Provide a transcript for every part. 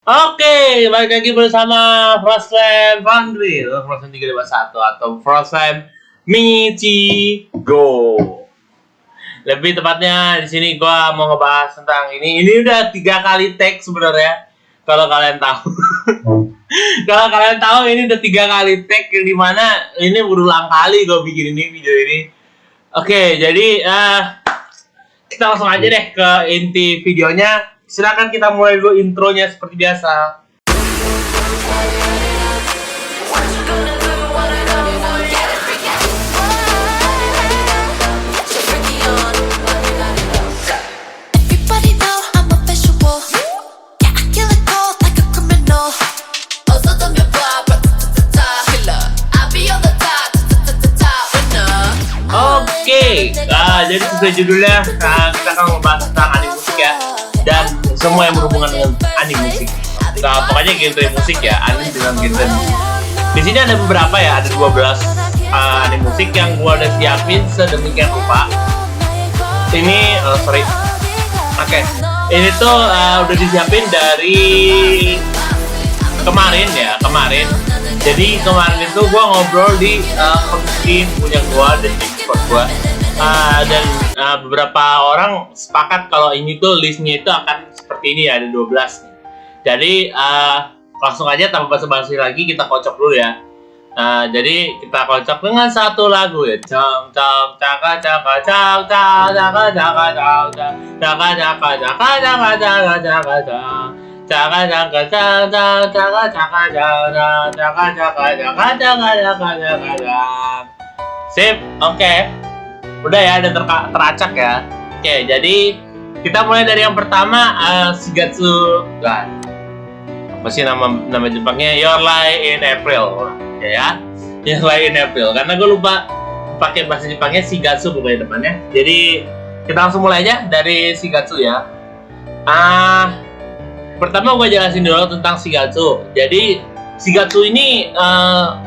Oke, balik lagi bersama Frostland Foundry, Frostland 351 atau Frostland Michi Go. Lebih tepatnya di sini gua mau ngebahas tentang ini. Ini udah 3 kali tag sebenarnya. Kalau kalian tahu. Kalau kalian tahu ini udah 3 kali tag yang dimana ini berulang kali gue bikin ini video ini. Oke, jadi kita langsung aja deh ke inti videonya. Silakan kita mulai dulu intronya seperti biasa. Oke, jadi sesuai judulnya kita akan membahas tentang anime musik ya, dan semua yang berhubungan dengan anime musik. Nah, pokoknya genre musik ya, anime dengan genre musik. Di sini ada beberapa ya, ada 12 anime musik yang gua udah siapin sedemikian rupa. Ini Oke. Ini tuh udah disiapin dari kemarin. Jadi kemarin itu gue ngobrol di komisi punya gue dan di Discord gue, dan beberapa orang sepakat kalau ini tuh listnya itu akan seperti ini ya, ada 12 nih. Jadi langsung aja tanpa basa-basi lagi kita kocok dulu ya. Jadi kita kocok dengan satu lagu ya. Cang cang caka caka cang caka caka caka caka caka caka caka caka caka caka caka Caka caka caka caka caka caka caka caka caka caka caka caka. Sip, oke. Udah ya, udah teracak ya. Oke, jadi kita mulai dari yang pertama, Shigatsu. Apa sih nama Jepangnya? Your Lie in April. Ya. Your Lie in April. Karena gue lupa pakai bahasa Jepangnya Shigatsu bukan depannya. Jadi kita langsung mulai aja dari Shigatsu ya. Pertama gue jelasin dulu tentang Shigatsu. Jadi Shigatsu ini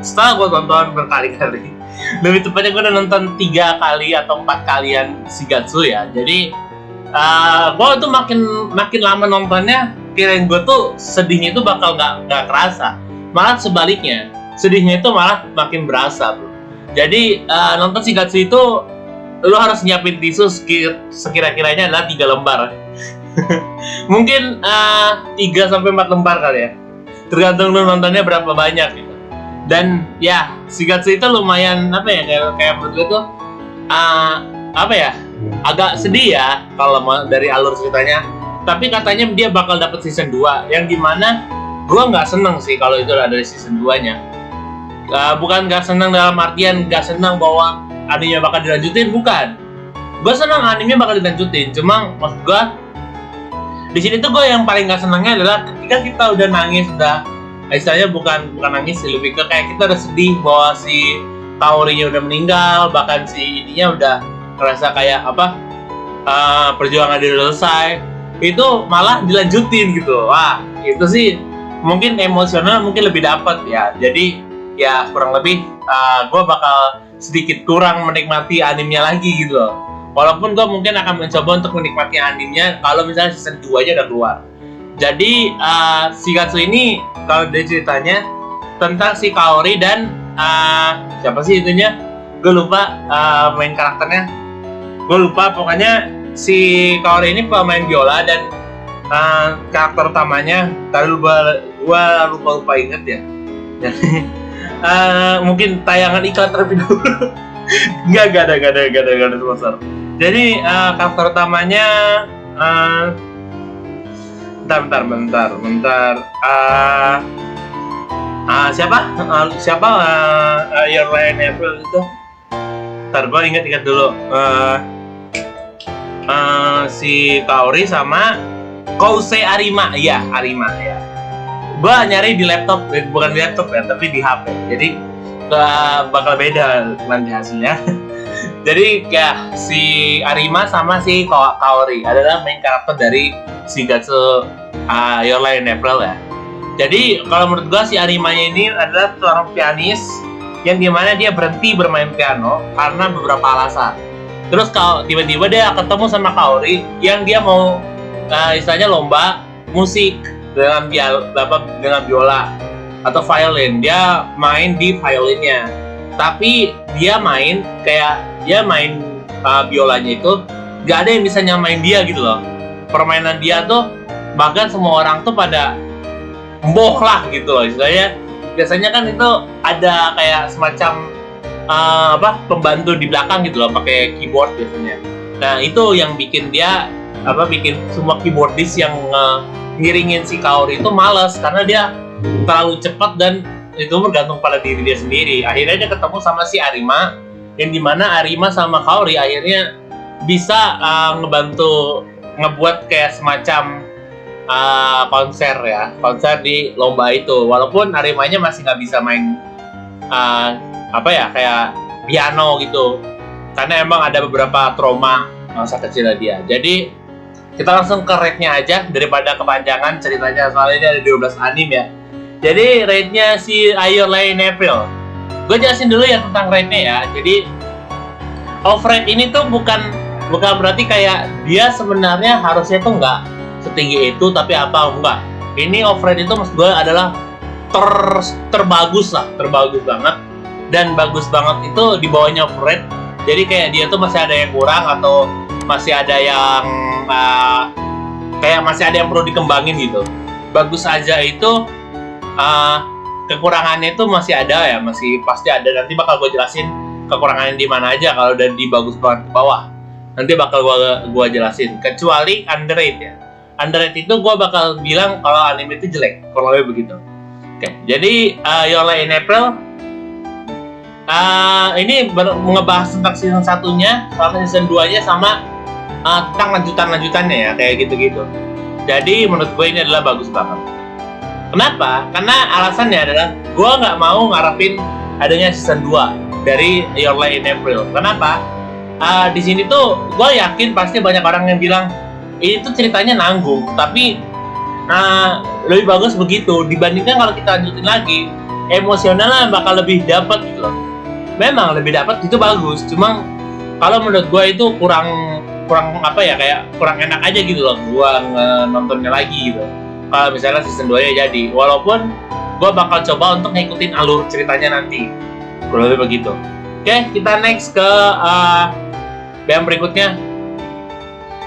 setelah gue tonton berkali-kali, lebih tepatnya gue udah nonton 3 kali atau 4 kalian Shigatsu ya. Jadi gue tuh makin lama nontonnya, kirain gue tuh sedihnya itu bakal nggak kerasa, malah sebaliknya, sedihnya itu malah makin berasa bro. Jadi nonton Shigatsu itu lo harus nyiapin tisu sekira-kiranya adalah 3 lembar. Mungkin 3-4 lembar kali ya, tergantung lu nontonnya berapa banyak gitu. Dan ya Shigatsu itu lumayan kayak menurut gue tuh agak sedih ya kalau dari alur ceritanya. Tapi katanya dia bakal dapet season 2, yang dimana gue nggak seneng sih kalau itu ada season 2-nya. Bukan nggak seneng dalam artian nggak seneng bahwa animenya bakal dilanjutin, bukan. Gue seneng animenya bakal dilanjutin, cuma maksud gue di sini tuh gue yang paling gak senangnya adalah ketika kita udah nangis, istilahnya bukan nangis sih, lebih ke kayak kita udah sedih bahwa si Kaori-nya udah meninggal, bahkan si ininya udah ngerasa kayak perjuangan dia udah selesai, itu malah dilanjutin gitu. Wah, itu sih mungkin emosional mungkin lebih dapat ya. Jadi ya kurang lebih gue bakal sedikit kurang menikmati animenya lagi gitu loh. Walaupun gue mungkin akan mencoba untuk menikmati animenya kalau misalnya season 2-nya udah keluar. Jadi Shigatsu ini kalau dari ceritanya tentang si Kaori dan siapa sih itunya? Gue lupa main karakternya. Gue lupa, pokoknya si Kaori ini pemain biola dan karakter utamanya tadi gue lupa inget ya. Jadi mungkin tayangan iklan terlebih dulu. Gak ada sponsor. Jadi karakter utamanya bentar. Siapa Your Lie in April itu? Bentar, gue ingat dulu. Si Kaori sama Kousei Arima ya. Gue nyari di laptop, bukan di laptop ya, tapi di HP. Jadi bakal beda nanti hasilnya. Jadi ya si Arima sama si Kaori adalah main karakter dari Shigatsu Your Lie in April ya. Jadi kalau menurut gua si Arimanya ini adalah seorang pianis yang dimana dia berhenti bermain piano karena beberapa alasan. Terus kalau tiba-tiba dia ketemu sama Kaori yang dia mau istilahnya lomba musik. dengan biola atau violin. Dia main di violinnya, tapi dia main biolanya itu nggak ada yang bisa nyamain dia gitu loh. Permainan dia tuh bahkan semua orang tuh pada emboh lah gitu loh. Biasanya kan itu ada kayak semacam pembantu di belakang gitu loh, pakai keyboard biasanya. Nah itu yang bikin semua keyboardis yang ngiringin si Kaori itu males karena dia terlalu cepat dan itu bergantung pada diri dia sendiri. Akhirnya dia ketemu sama si Arima, yang dimana Arima sama Kaori akhirnya bisa ngebantu ngebuat kayak semacam konser di lomba itu. Walaupun Arimanya masih nggak bisa main kayak piano gitu, karena emang ada beberapa trauma masa kecilnya dia. Jadi kita langsung ke rate-nya aja daripada kepanjangan ceritanya, soalnya ada 12 anime ya. Jadi rate-nya si Your Lie in April, gue jelasin dulu ya tentang rate-nya ya. Jadi off-rate ini tuh bukan berarti kayak dia sebenarnya harusnya tuh nggak setinggi itu, tapi enggak. Ini off-rate itu maksud gue adalah terbagus banget, dan bagus banget itu di bawahnya off-rate. Jadi kayak dia tuh masih ada yang kurang atau masih ada yang masih ada yang perlu dikembangin gitu. Bagus aja itu kekurangannya itu masih ada ya, masih pasti ada. Nanti bakal gue jelasin kekurangannya di mana aja kalau udah di bagus banget ke bawah. Nanti bakal gue jelasin. Kecuali underrated ya. Underrated itu gue bakal bilang kalau anime itu jelek, kurang lebih begitu. Oke, jadi Your Lie in April ini ngebahas tentang season 1-nya, sama season 2-nya, sama tentang lanjutannya ya, kayak gitu-gitu. Jadi menurut gue ini adalah bagus banget. Kenapa? Karena alasannya adalah gue nggak mau ngarepin adanya season 2 dari Your Lie in April. Kenapa? Di sini tuh gue yakin pasti banyak orang yang bilang ini tuh ceritanya nanggung, tapi lebih bagus begitu dibandingkan kalau kita lanjutin lagi, emosionalnya bakal lebih dapat gitu loh. Memang lebih dapat itu bagus, cuma kalau menurut gue itu kurang enak aja gitu loh gue nontonnya lagi gitu kalau misalnya season 2 nya jadi. Walaupun gue bakal coba untuk ngikutin alur ceritanya nanti, kurang lebih begitu. Oke, kita next ke yang berikutnya.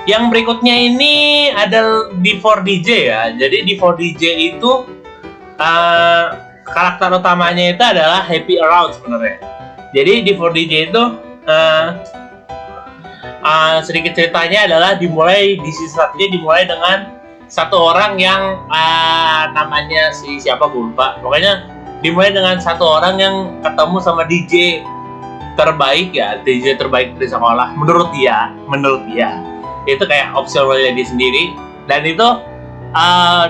Yang berikutnya ini ada D4DJ ya. Jadi D4DJ itu karakter utamanya itu adalah Happy Around sebenarnya. Jadi D4DJ itu sedikit ceritanya adalah dimulai di season 1-nya dimulai dengan satu orang yang namanya siapa gue lupa. Pokoknya dimulai dengan satu orang yang ketemu sama DJ terbaik dari sekolah menurut dia itu kayak opsionalnya dia sendiri, dan itu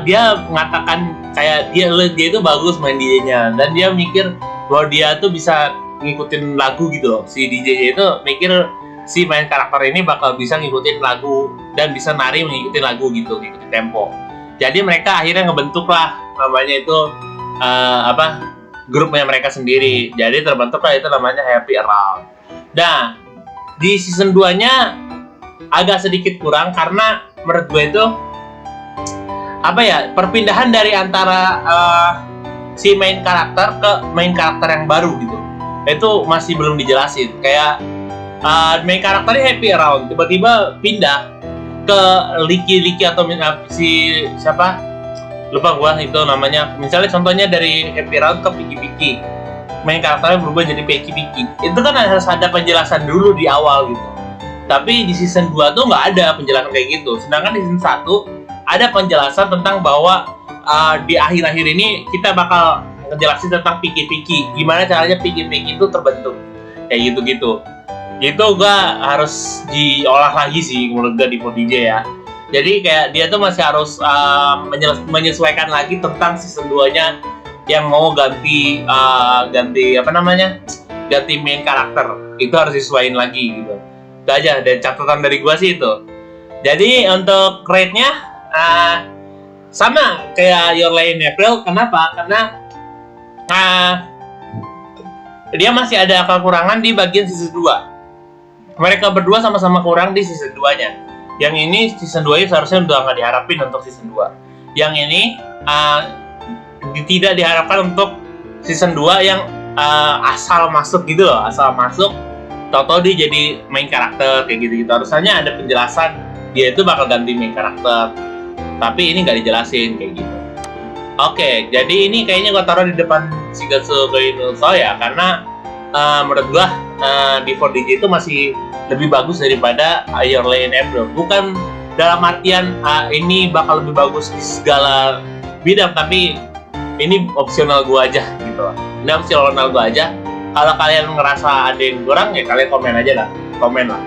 dia mengatakan kayak dia itu bagus main DJ-nya, dan dia mikir bahwa dia tuh bisa ngikutin lagu gitu loh. Si DJ itu mikir si main karakter ini bakal bisa ngikutin lagu dan bisa nari mengikuti lagu gitu, ngikutin tempo. Jadi mereka akhirnya ngebentuk lah namanya itu grupnya mereka sendiri. Jadi terbentuklah itu namanya Happy Around. Nah, di season 2-nya agak sedikit kurang karena menurut gue itu perpindahan dari antara si main karakter ke main karakter yang baru gitu. Itu masih belum dijelasin. Kayak main karakternya Happy Around tiba-tiba pindah ke Liki atau si siapa? Lupa gua itu namanya. Misalnya contohnya dari Happy Around ke Piki. Main karakternya berubah jadi Piki. Itu kan harus ada penjelasan dulu di awal gitu. Tapi di season 2 tuh nggak ada penjelasan kayak gitu. Sedangkan di season 1 ada penjelasan tentang bahwa di akhir-akhir ini kita bakal ngejelasin tentang Piki. Gimana caranya Piki itu terbentuk. Kayak gitu-gitu. Itu gua harus diolah lagi sih menurut gua di DJ ya. Jadi kayak dia tuh masih harus menyesuaikan lagi tentang season 2-nya yang mau ganti main karakter. Itu harus disesuaikan lagi gitu. Itu aja, dan catatan dari gua sih itu. Jadi untuk rate-nya sama kayak Your Lie in April. Kenapa? Karena dia masih ada kekurangan di bagian season 2. Mereka berdua sama-sama kurang di season 2-nya. Yang ini season 2-nya seharusnya udah nggak diharapin untuk season 2. yang ini tidak diharapkan untuk season 2 yang asal masuk gitu loh, asal masuk tau-tau dia jadi main karakter kayak gitu-gitu. Harusnya ada penjelasan dia itu bakal ganti main karakter, tapi ini nggak dijelasin kayak gitu. Oke, jadi ini kayaknya gue taruh di depan Shigatsu no Inuso ya, karena menurut gue Before DJ itu masih lebih bagus daripada Your Lie in April. Bukan dalam artian ini bakal lebih bagus di segala bidang, tapi ini opsional gue aja gitu loh. Ini opsional gue aja. Kalau kalian ngerasa ada yang kurang ya kalian komen aja lah, komen lah.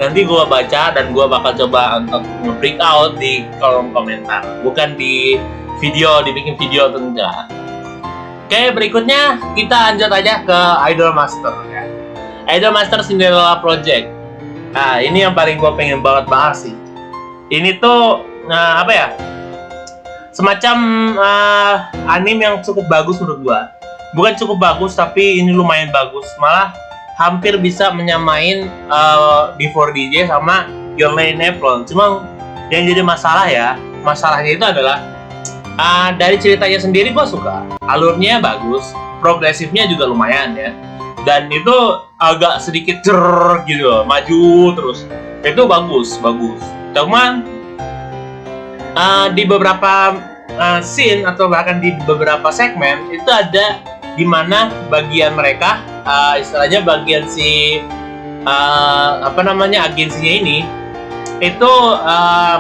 Nanti gue baca dan gue bakal coba untuk nge-break out di kolom komentar, bukan di video, dibikin video atau enggak. Oke, berikutnya kita lanjut aja ke Idolmaster ya. Idolmaster Cinderella Project. Nah, ini yang paling gue pengen banget bahas sih. Ini tuh apa ya? Semacam anime yang cukup bagus menurut gue. Bukan cukup bagus, tapi ini lumayan bagus. Malah hampir bisa menyamain Before DJ sama Your Lie in April. Cuma yang jadi masalahnya itu adalah dari ceritanya sendiri gue suka. Alurnya bagus, progresifnya juga lumayan ya. Dan itu agak sedikit gitu loh, maju terus. Itu bagus. Cuman di beberapa scene atau bahkan di beberapa segmen itu ada di mana bagian mereka istilahnya bagian si agensinya ini itu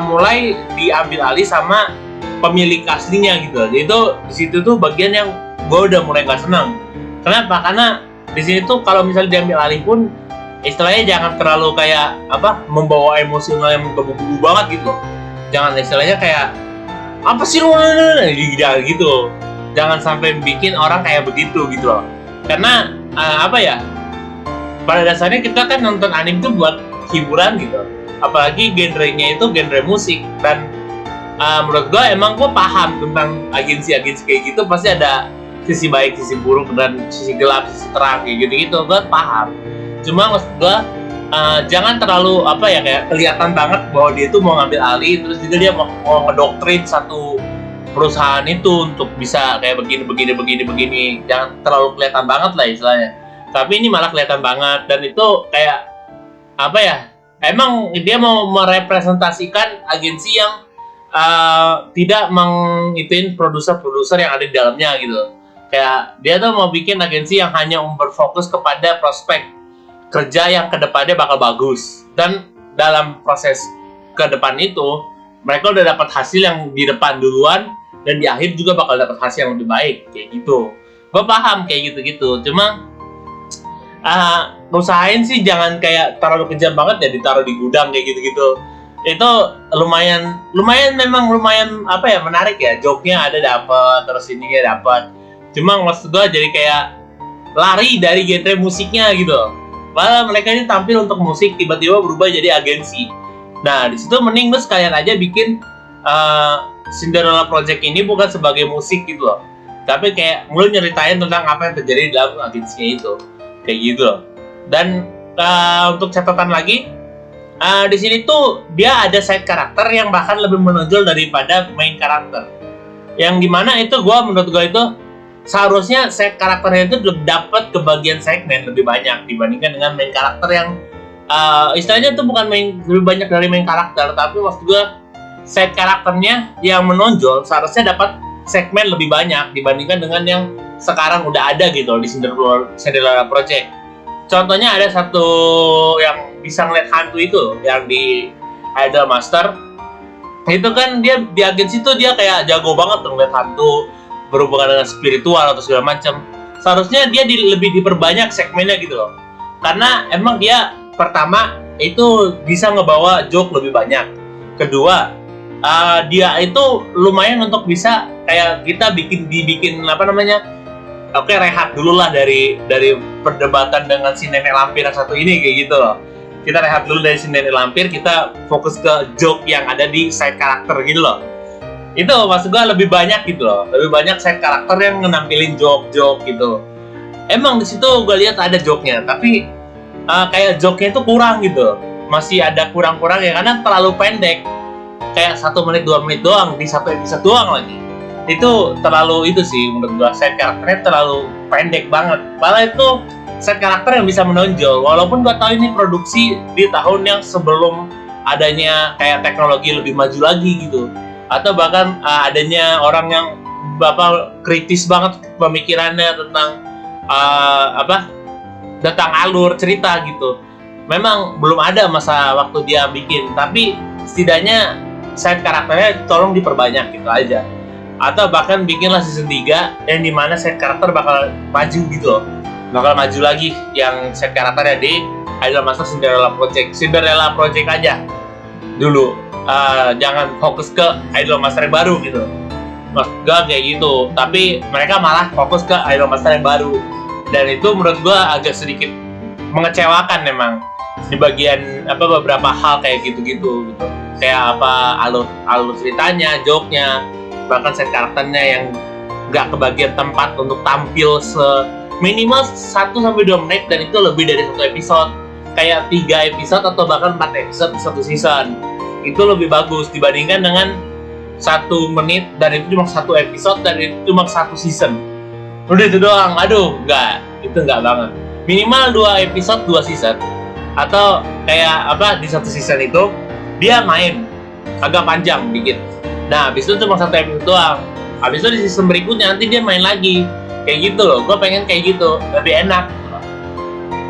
mulai diambil alih sama pemilik aslinya gitu. Itu di situ tuh bagian yang gue udah mulai nggak senang. Kenapa? Karena di sini tuh kalau misalnya diambil alih pun istilahnya jangan terlalu kayak membawa emosional yang menggebu-gebu banget gitu. Jangan istilahnya kayak apa sih lu gitu. Jangan sampai bikin orang kayak begitu gitu loh. Karena pada dasarnya kita kan nonton anime itu buat hiburan gitu. Apalagi genrenya itu genre musik. Dan menurut gue emang gue paham tentang agensi-agensi kayak gitu. Pasti ada sisi baik, sisi buruk, dan sisi gelap, sisi terang kayak gitu-gitu. Gue paham. Cuma maksud gue jangan terlalu kayak kelihatan banget bahwa dia itu mau ngambil alih. Terus juga dia mau ngedoktrin satu perusahaan itu untuk bisa kayak begini. Jangan terlalu kelihatan banget lah istilahnya. Tapi ini malah kelihatan banget. Dan itu kayak emang dia mau merepresentasikan agensi yang tidak mengituin produser-produser yang ada di dalamnya gitu. Kayak dia tuh mau bikin agensi yang hanya berfokus kepada prospek kerja yang kedepannya bakal bagus. Dan dalam proses ke depan itu mereka udah dapat hasil yang di depan duluan, dan di akhir juga bakal dapat hasil yang lebih baik kayak gitu. Gue paham kayak gitu-gitu. Cuma usahain sih jangan kayak terlalu kejam banget ya ditaruh di gudang kayak gitu-gitu. Itu lumayan menarik ya. Joke-nya ada dapat, terus ininya dapat. Cuma maksud gue jadi kayak lari dari genre musiknya gitu. Malah mereka ini tampil untuk musik, tiba-tiba berubah jadi agensi. Nah, di situ mending lu sekalian aja bikin Cinderella Project ini bukan sebagai musik gitu loh. Tapi kayak lu nyeritain tentang apa yang terjadi dalam agensinya itu. Kayak gitu loh. Dan untuk catatan lagi, di sini tuh dia ada side karakter yang bahkan lebih menonjol daripada main karakter. Yang dimana itu menurut gue itu seharusnya side karakternya itu dapat kebagian segmen lebih banyak dibandingkan dengan main karakter yang istilahnya tuh bukan lebih banyak dari main karakter, tapi maksud gue side karakternya yang menonjol seharusnya dapat segmen lebih banyak dibandingkan dengan yang sekarang udah ada gitu di Cinderella Project. Contohnya ada satu yang bisa ngeliat hantu itu yang di Idolmaster. Itu kan dia di agensi tuh dia kayak jago banget tuh ngeliat hantu, berhubungan dengan spiritual atau segala macam. Seharusnya dia lebih diperbanyak segmennya gitu loh. Karena emang dia pertama itu bisa ngebawa joke lebih banyak. Kedua, dia itu lumayan untuk bisa kayak kita dibikin oke, rehat dulu lah dari perdebatan dengan si nenek lampir yang satu ini kayak gitu loh. Kita rehat dulu dari si nenek lampir, kita fokus ke joke yang ada di side karakter gitu loh. Itu maksud gue lebih banyak gitu loh. Lebih banyak side karakter yang menampilin joke-joke gitu. Emang di situ gue lihat ada joke-nya, tapi kayak joke-nya itu kurang gitu. Masih ada kurang-kurang ya karena terlalu pendek. kayak 1 menit 2 menit doang di satu episode doang lagi. Itu terlalu itu sih menurut gua, set karakternya terlalu pendek banget. Padahal itu set karakter yang bisa menonjol. Walaupun gua tahu ini produksi di tahun yang sebelum adanya kayak teknologi lebih maju lagi gitu, atau bahkan adanya orang yang kritis banget pemikirannya tentang tentang alur cerita gitu. Memang belum ada masa waktu dia bikin, tapi setidaknya set karakternya tolong diperbanyak gitu aja. Atau bahkan bikinlah season 3 yang dimana set karakter bakal maju gitu loh, bakal maju lagi yang set karakternya di Idolmaster Cinderella Project aja dulu. Jangan fokus ke Idolmaster yang baru gitu, gak kayak gitu, tapi mereka malah fokus ke Idolmaster yang baru, dan itu menurut gua agak sedikit mengecewakan memang di bagian beberapa hal kayak gitu-gitu gitu. Kayak alur ceritanya, joke-nya, bahkan set karakternya yang nggak kebagian tempat untuk tampil minimal 1-2 menit, dan itu lebih dari 1 episode, kayak 3 episode atau bahkan 4 episode di satu season. Itu lebih bagus dibandingkan dengan 1 menit dan itu cuma 1 episode dan itu cuma 1 season. Udah itu doang. Aduh, itu nggak banget. Minimal 2 episode 2 season, atau kayak di satu season itu dia main agak panjang dikit. Nah, habis itu cuma 1 episode doang. Habis itu di season berikutnya nanti dia main lagi. Kayak gitu loh. Gue pengen kayak gitu, lebih enak.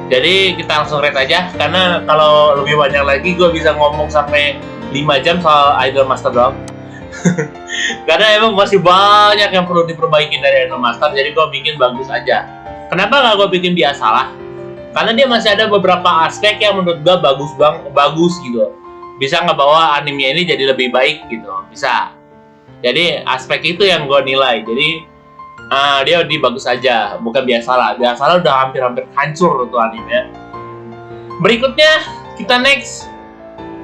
Jadi kita langsung rate aja, karena kalau lebih banyak lagi gue bisa ngomong sampai 5 jam soal Idolmaster doang. Karena emang masih banyak yang perlu diperbaiki dari Idolmaster, jadi gue bikin bagus aja. Kenapa nggak gue bikin biasa lah? Karena dia masih ada beberapa aspek yang menurut gue bagus gitu. Bisa ngebawa anime ini jadi lebih baik gitu, bisa. Jadi aspek itu yang gue nilai. Jadi dia bagus aja, bukan biasalah. Biasalah udah hampir-hampir hancur tuh anime. Berikutnya kita next.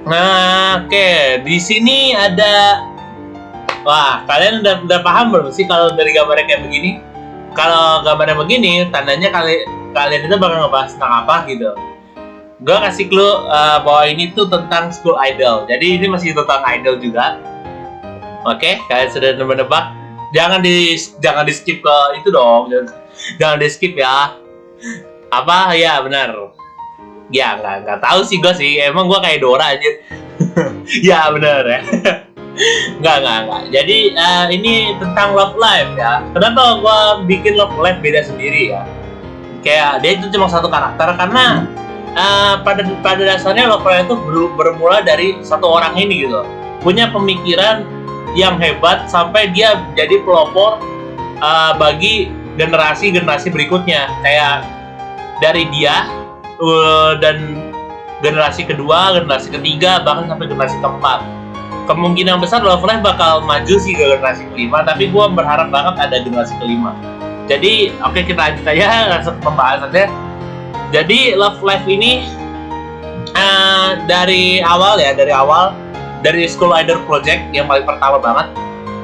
Nah, oke. Di sini ada, wah, kalian udah paham belum sih kalau dari gambarnya kayak begini? Kalau gambarnya begini, tandanya kalian itu bakal ngebahas tentang apa gitu. Gue kasih clue bahwa ini tuh tentang school idol. Jadi ini masih tentang idol juga. Oke, kalian sudah menebak. Jangan di skip ke itu dong. Jangan di skip ya. Apa ya, benar. Ya nggak tahu sih gue sih. Emang gue kayak Dora aja. Ya benar ya. Nggak. Jadi ini tentang Love Live ya. Kenapa gue bikin Love Live beda sendiri ya? Kayak dia itu cuma satu karakter, karena pada dasarnya Love Live itu bermula dari satu orang ini gitu, punya pemikiran yang hebat sampai dia jadi pelopor bagi generasi berikutnya, kayak dari dia dan generasi kedua, generasi ketiga, bahkan sampai generasi keempat. Kemungkinan besar Love Live bakal maju sih ke generasi kelima, tapi gue berharap banget ada generasi kelima. Jadi oke, kita lanjut aja langsung ke pembahasannya. Jadi Love Live ini dari School Idol Project yang paling pertama banget,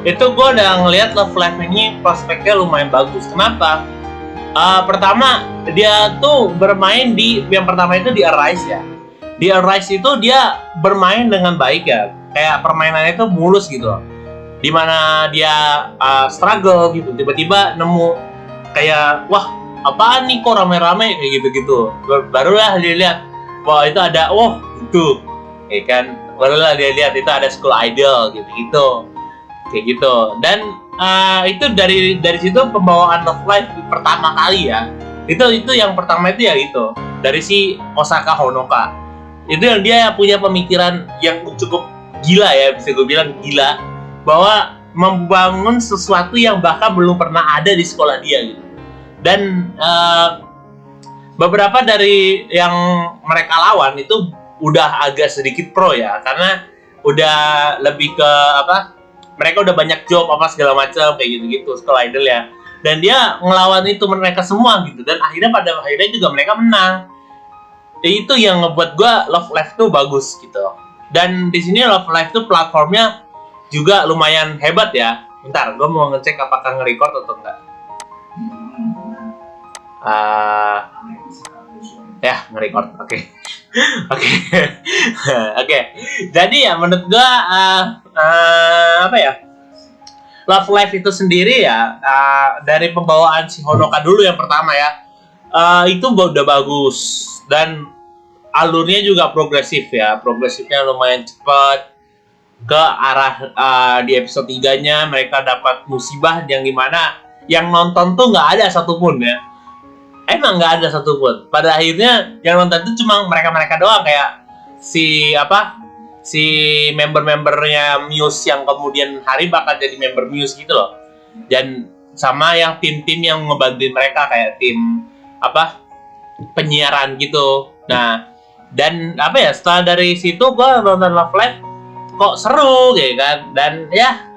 itu gue udah ngeliat Love Live ini prospeknya lumayan bagus. Kenapa? Pertama, dia tuh bermain yang pertama itu di Arise ya. Di Arise itu dia bermain dengan baik ya, kayak permainannya itu mulus gitu, dimana dia struggle gitu, tiba-tiba nemu kayak, wah apaan nih kok rame-rame kayak gitu-gitu, barulah dia lihat, wah itu ada, itu ya kan, barulah dia lihat itu ada School Idol gitu-gitu kayak gitu. Dan itu dari situ pembawaan Love Live pertama kali ya, itu yang pertama itu ya itu dari si Osaka Honoka. Itu yang dia punya pemikiran yang cukup gila ya, bisa gue bilang gila, bahwa membangun sesuatu yang bahkan belum pernah ada di sekolah dia gitu. Dan beberapa dari yang mereka lawan itu udah agak sedikit pro ya, karena udah lebih ke mereka udah banyak job segala macam kayak gitu-gitu, sekolah idol ya. Dan dia ngelawan itu mereka semua gitu, dan pada akhirnya juga mereka menang. Itu yang ngebuat gue Love Live tuh bagus gitu. Dan di sini Love Live tuh platformnya juga lumayan hebat ya. Bentar, gue mau ngecek apakah nge-record atau enggak. Ya, nge-record. Oke. Oke. Oke. Jadi ya menurut gua apa ya? Love Live itu sendiri ya dari pembawaan si Honoka dulu yang pertama ya. Itu udah bagus dan alurnya juga progresif ya. Progresifnya lumayan cepat ke arah di episode 3-nya mereka dapat musibah yang dimana yang nonton tuh nggak ada satupun ya. Emang nggak ada satupun. Pada akhirnya yang nonton itu cuma mereka-mereka doang kayak si member-membernya Muse yang kemudian hari bakal jadi member Muse gitu loh. Dan sama yang tim-tim yang ngebantuin mereka kayak tim penyiaran gitu. Nah, dan setelah dari situ gua nonton Love Live kok seru gitu kan. Dan ya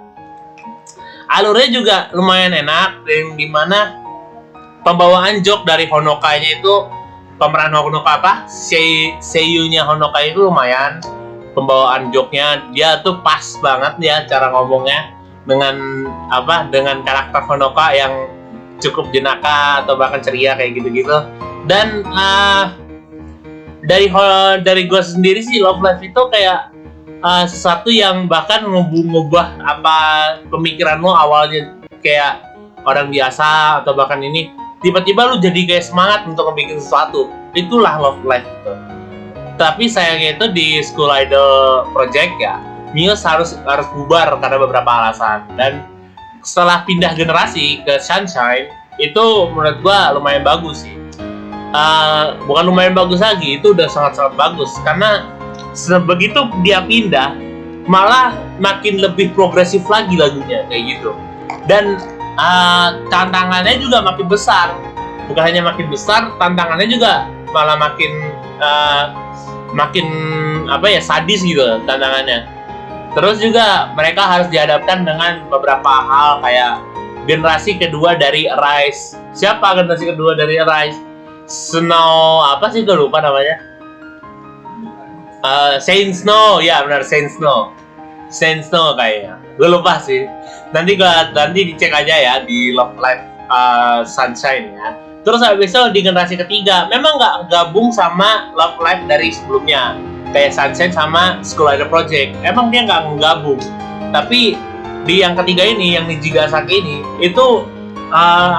alurnya juga lumayan enak yang dimana pembawaan joke dari Honoka-nya itu pemeran Honoka seiyunya Honoka itu lumayan pembawaan joke-nya dia tuh pas banget ya cara ngomongnya dengan karakter Honoka yang cukup jenaka atau bahkan ceria kayak gitu-gitu. Dan dari gue sendiri sih Love Live itu kayak sesuatu yang bahkan ngubah pemikiran lo awalnya kayak orang biasa atau bahkan ini tiba-tiba lu jadi kayak semangat untuk bikin sesuatu. Itulah Love Live gitu. Tapi sayangnya itu di School Idol Project ya Muse harus bubar karena beberapa alasan. Dan setelah pindah generasi ke Sunshine itu menurut gua lumayan bagus sih. Bukan lumayan bagus lagi, itu udah sangat-sangat bagus karena sebegitu dia pindah malah makin lebih progresif lagi lagunya kayak gitu. Dan tantangannya juga makin besar. Bukan hanya makin besar, tantangannya juga malah makin sadis gitu tantangannya. Terus juga mereka harus dihadapkan dengan beberapa hal kayak generasi kedua dari Arise. Siapa generasi kedua dari Arise? Snow gue lupa namanya. Saint Snow, ya benar Saint Snow kayaknya. Gue lupa sih. Nanti dicek aja ya di Love Live Sunshine ya. Terus habis itu di generasi ketiga memang nggak gabung sama Love Live dari sebelumnya kayak Sunshine sama School Idol Project. Emang dia nggak gabung. Tapi di yang ketiga ini yang Nijigasaki ini itu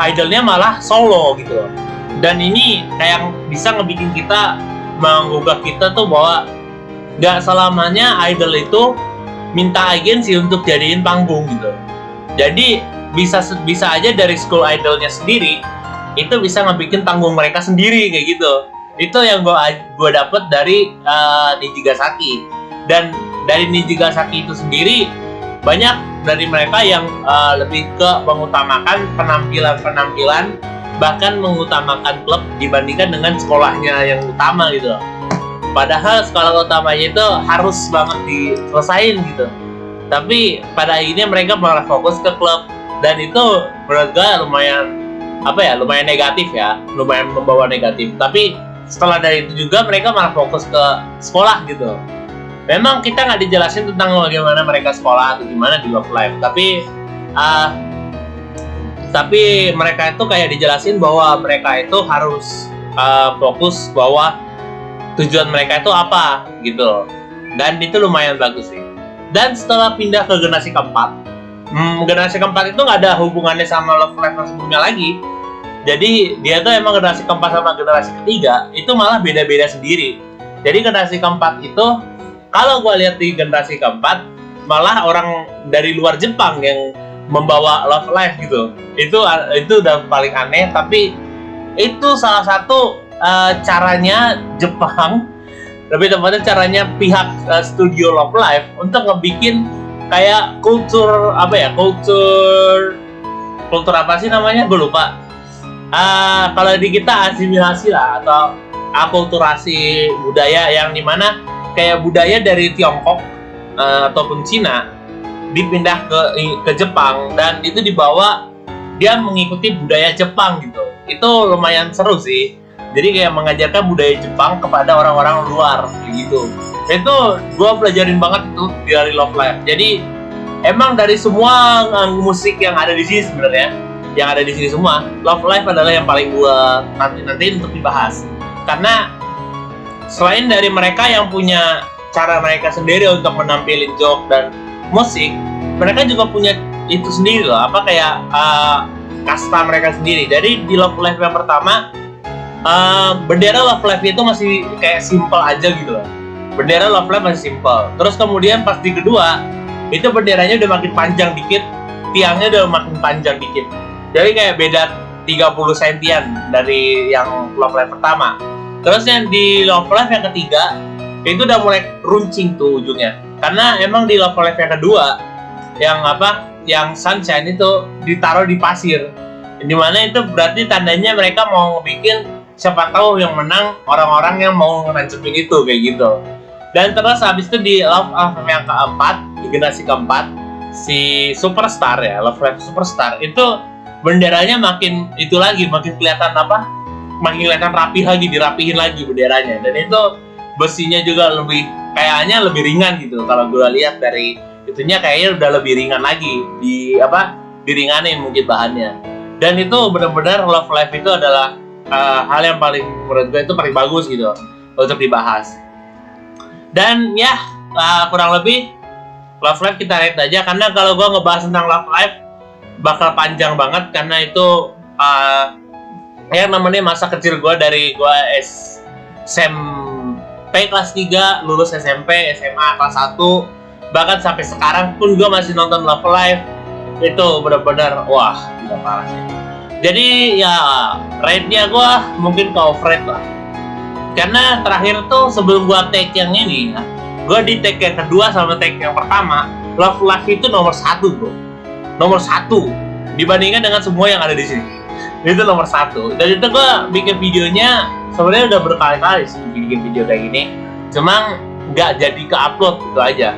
idolnya malah solo gitu loh. Dan ini kayak bisa ngebikin kita menggugah kita tuh bahwa nggak selamanya idol itu minta agensi untuk jadiin panggung gitu. Jadi bisa aja dari School Idolnya sendiri itu bisa ngebikin panggung mereka sendiri kayak gitu. Itu yang gue dapet dari Nijigasaki. Dan dari Nijigasaki itu sendiri banyak dari mereka yang lebih ke mengutamakan penampilan bahkan mengutamakan klub dibandingkan dengan sekolahnya yang utama gitu. Padahal sekolah utamanya itu harus banget diselesain gitu. Tapi pada akhirnya mereka malah fokus ke klub dan itu menurut gue lumayan negatif ya, lumayan membawa negatif. Tapi setelah dari itu juga mereka malah fokus ke sekolah gitu. Memang kita nggak dijelasin tentang bagaimana mereka sekolah atau gimana di Love Live, tapi mereka itu kayak dijelasin bahwa mereka itu harus fokus bahwa tujuan mereka itu apa gitu. Dan itu lumayan bagus sih. Dan setelah pindah ke generasi keempat itu nggak ada hubungannya sama Love Live yang sebelumnya lagi. Jadi dia tuh emang generasi keempat sama generasi ketiga itu malah beda-beda sendiri. Jadi generasi keempat itu kalau gue lihat di generasi keempat malah orang dari luar Jepang yang membawa Love Live gitu. Itu udah paling aneh, tapi itu salah satu caranya Jepang, lebih tepatnya caranya pihak studio Love Live untuk ngebikin kayak kultur apa sih namanya? Gue lupa. Kalau di kita asimilasi lah atau akulturasi budaya yang dimana kayak budaya dari Tiongkok ataupun Cina dipindah ke Jepang dan itu dibawa dia mengikuti budaya Jepang gitu. Itu lumayan seru sih. Jadi kayak mengajarkan budaya Jepang kepada orang-orang luar gitu. Itu gue pelajarin banget itu dari Love Live. Jadi emang dari semua musik yang ada di sini sebenarnya, yang ada di sini semua, Love Live adalah yang paling gue nanti untuk dibahas. Karena selain dari mereka yang punya cara mereka sendiri untuk menampilkan joke dan musik, mereka juga punya itu sendiri loh, apa kayak kasta mereka sendiri. Jadi di Love Live yang pertama, bendera Love Live itu masih kayak simple aja gitu loh. Bendera Love Live masih simple. Terus kemudian pas di kedua, itu benderanya udah makin panjang dikit, tiangnya udah makin panjang dikit. Jadi kayak beda 30 sentian dari yang Love Live pertama. Terus yang di Love Live yang ketiga, itu udah mulai runcing tuh ujungnya. Karena emang di Love Live yang kedua, yang Sunshine itu ditaruh di pasir. Dimana itu berarti tandanya mereka mau bikin siapa tahu yang menang orang-orang yang mau ngerancepin itu kayak gitu. Dan terus habis itu di Love Live yang keempat, di generasi keempat, si Superstar ya, Love Live Superstar itu benderanya makin itu lagi, makin kelihatan makin kelihatan rapi lagi, dirapihin lagi benderanya. Dan itu besinya juga kayaknya lebih ringan gitu. Kalau gue lihat dari itunya kayaknya udah lebih ringan lagi, diringanin mungkin bahannya. Dan itu benar-benar Love Live itu adalah hal yang paling menurut gue itu paling bagus gitu untuk dibahas. Dan ya kurang lebih Love Live kita rate aja, karena kalau gue ngebahas tentang Love Live bakal panjang banget, karena itu yang namanya masa kecil gue dari gue SMP kelas 3, lulus SMP, SMA kelas 1, bahkan sampai sekarang pun gue masih nonton Love Live. Itu benar-benar wah gila parah sih. Jadi ya rate-nya gue mungkin ke overrate lah. Karena terakhir tuh sebelum gua take yang ini ya, gua di take yang kedua sama take yang pertama, Love Live itu nomor 1 bro, nomor 1 dibandingkan dengan semua yang ada di sini. Itu nomor 1. Dan itu gua bikin videonya sebenarnya udah berkali-kali sih bikin video kayak gini, cuma nggak jadi ke upload gitu aja.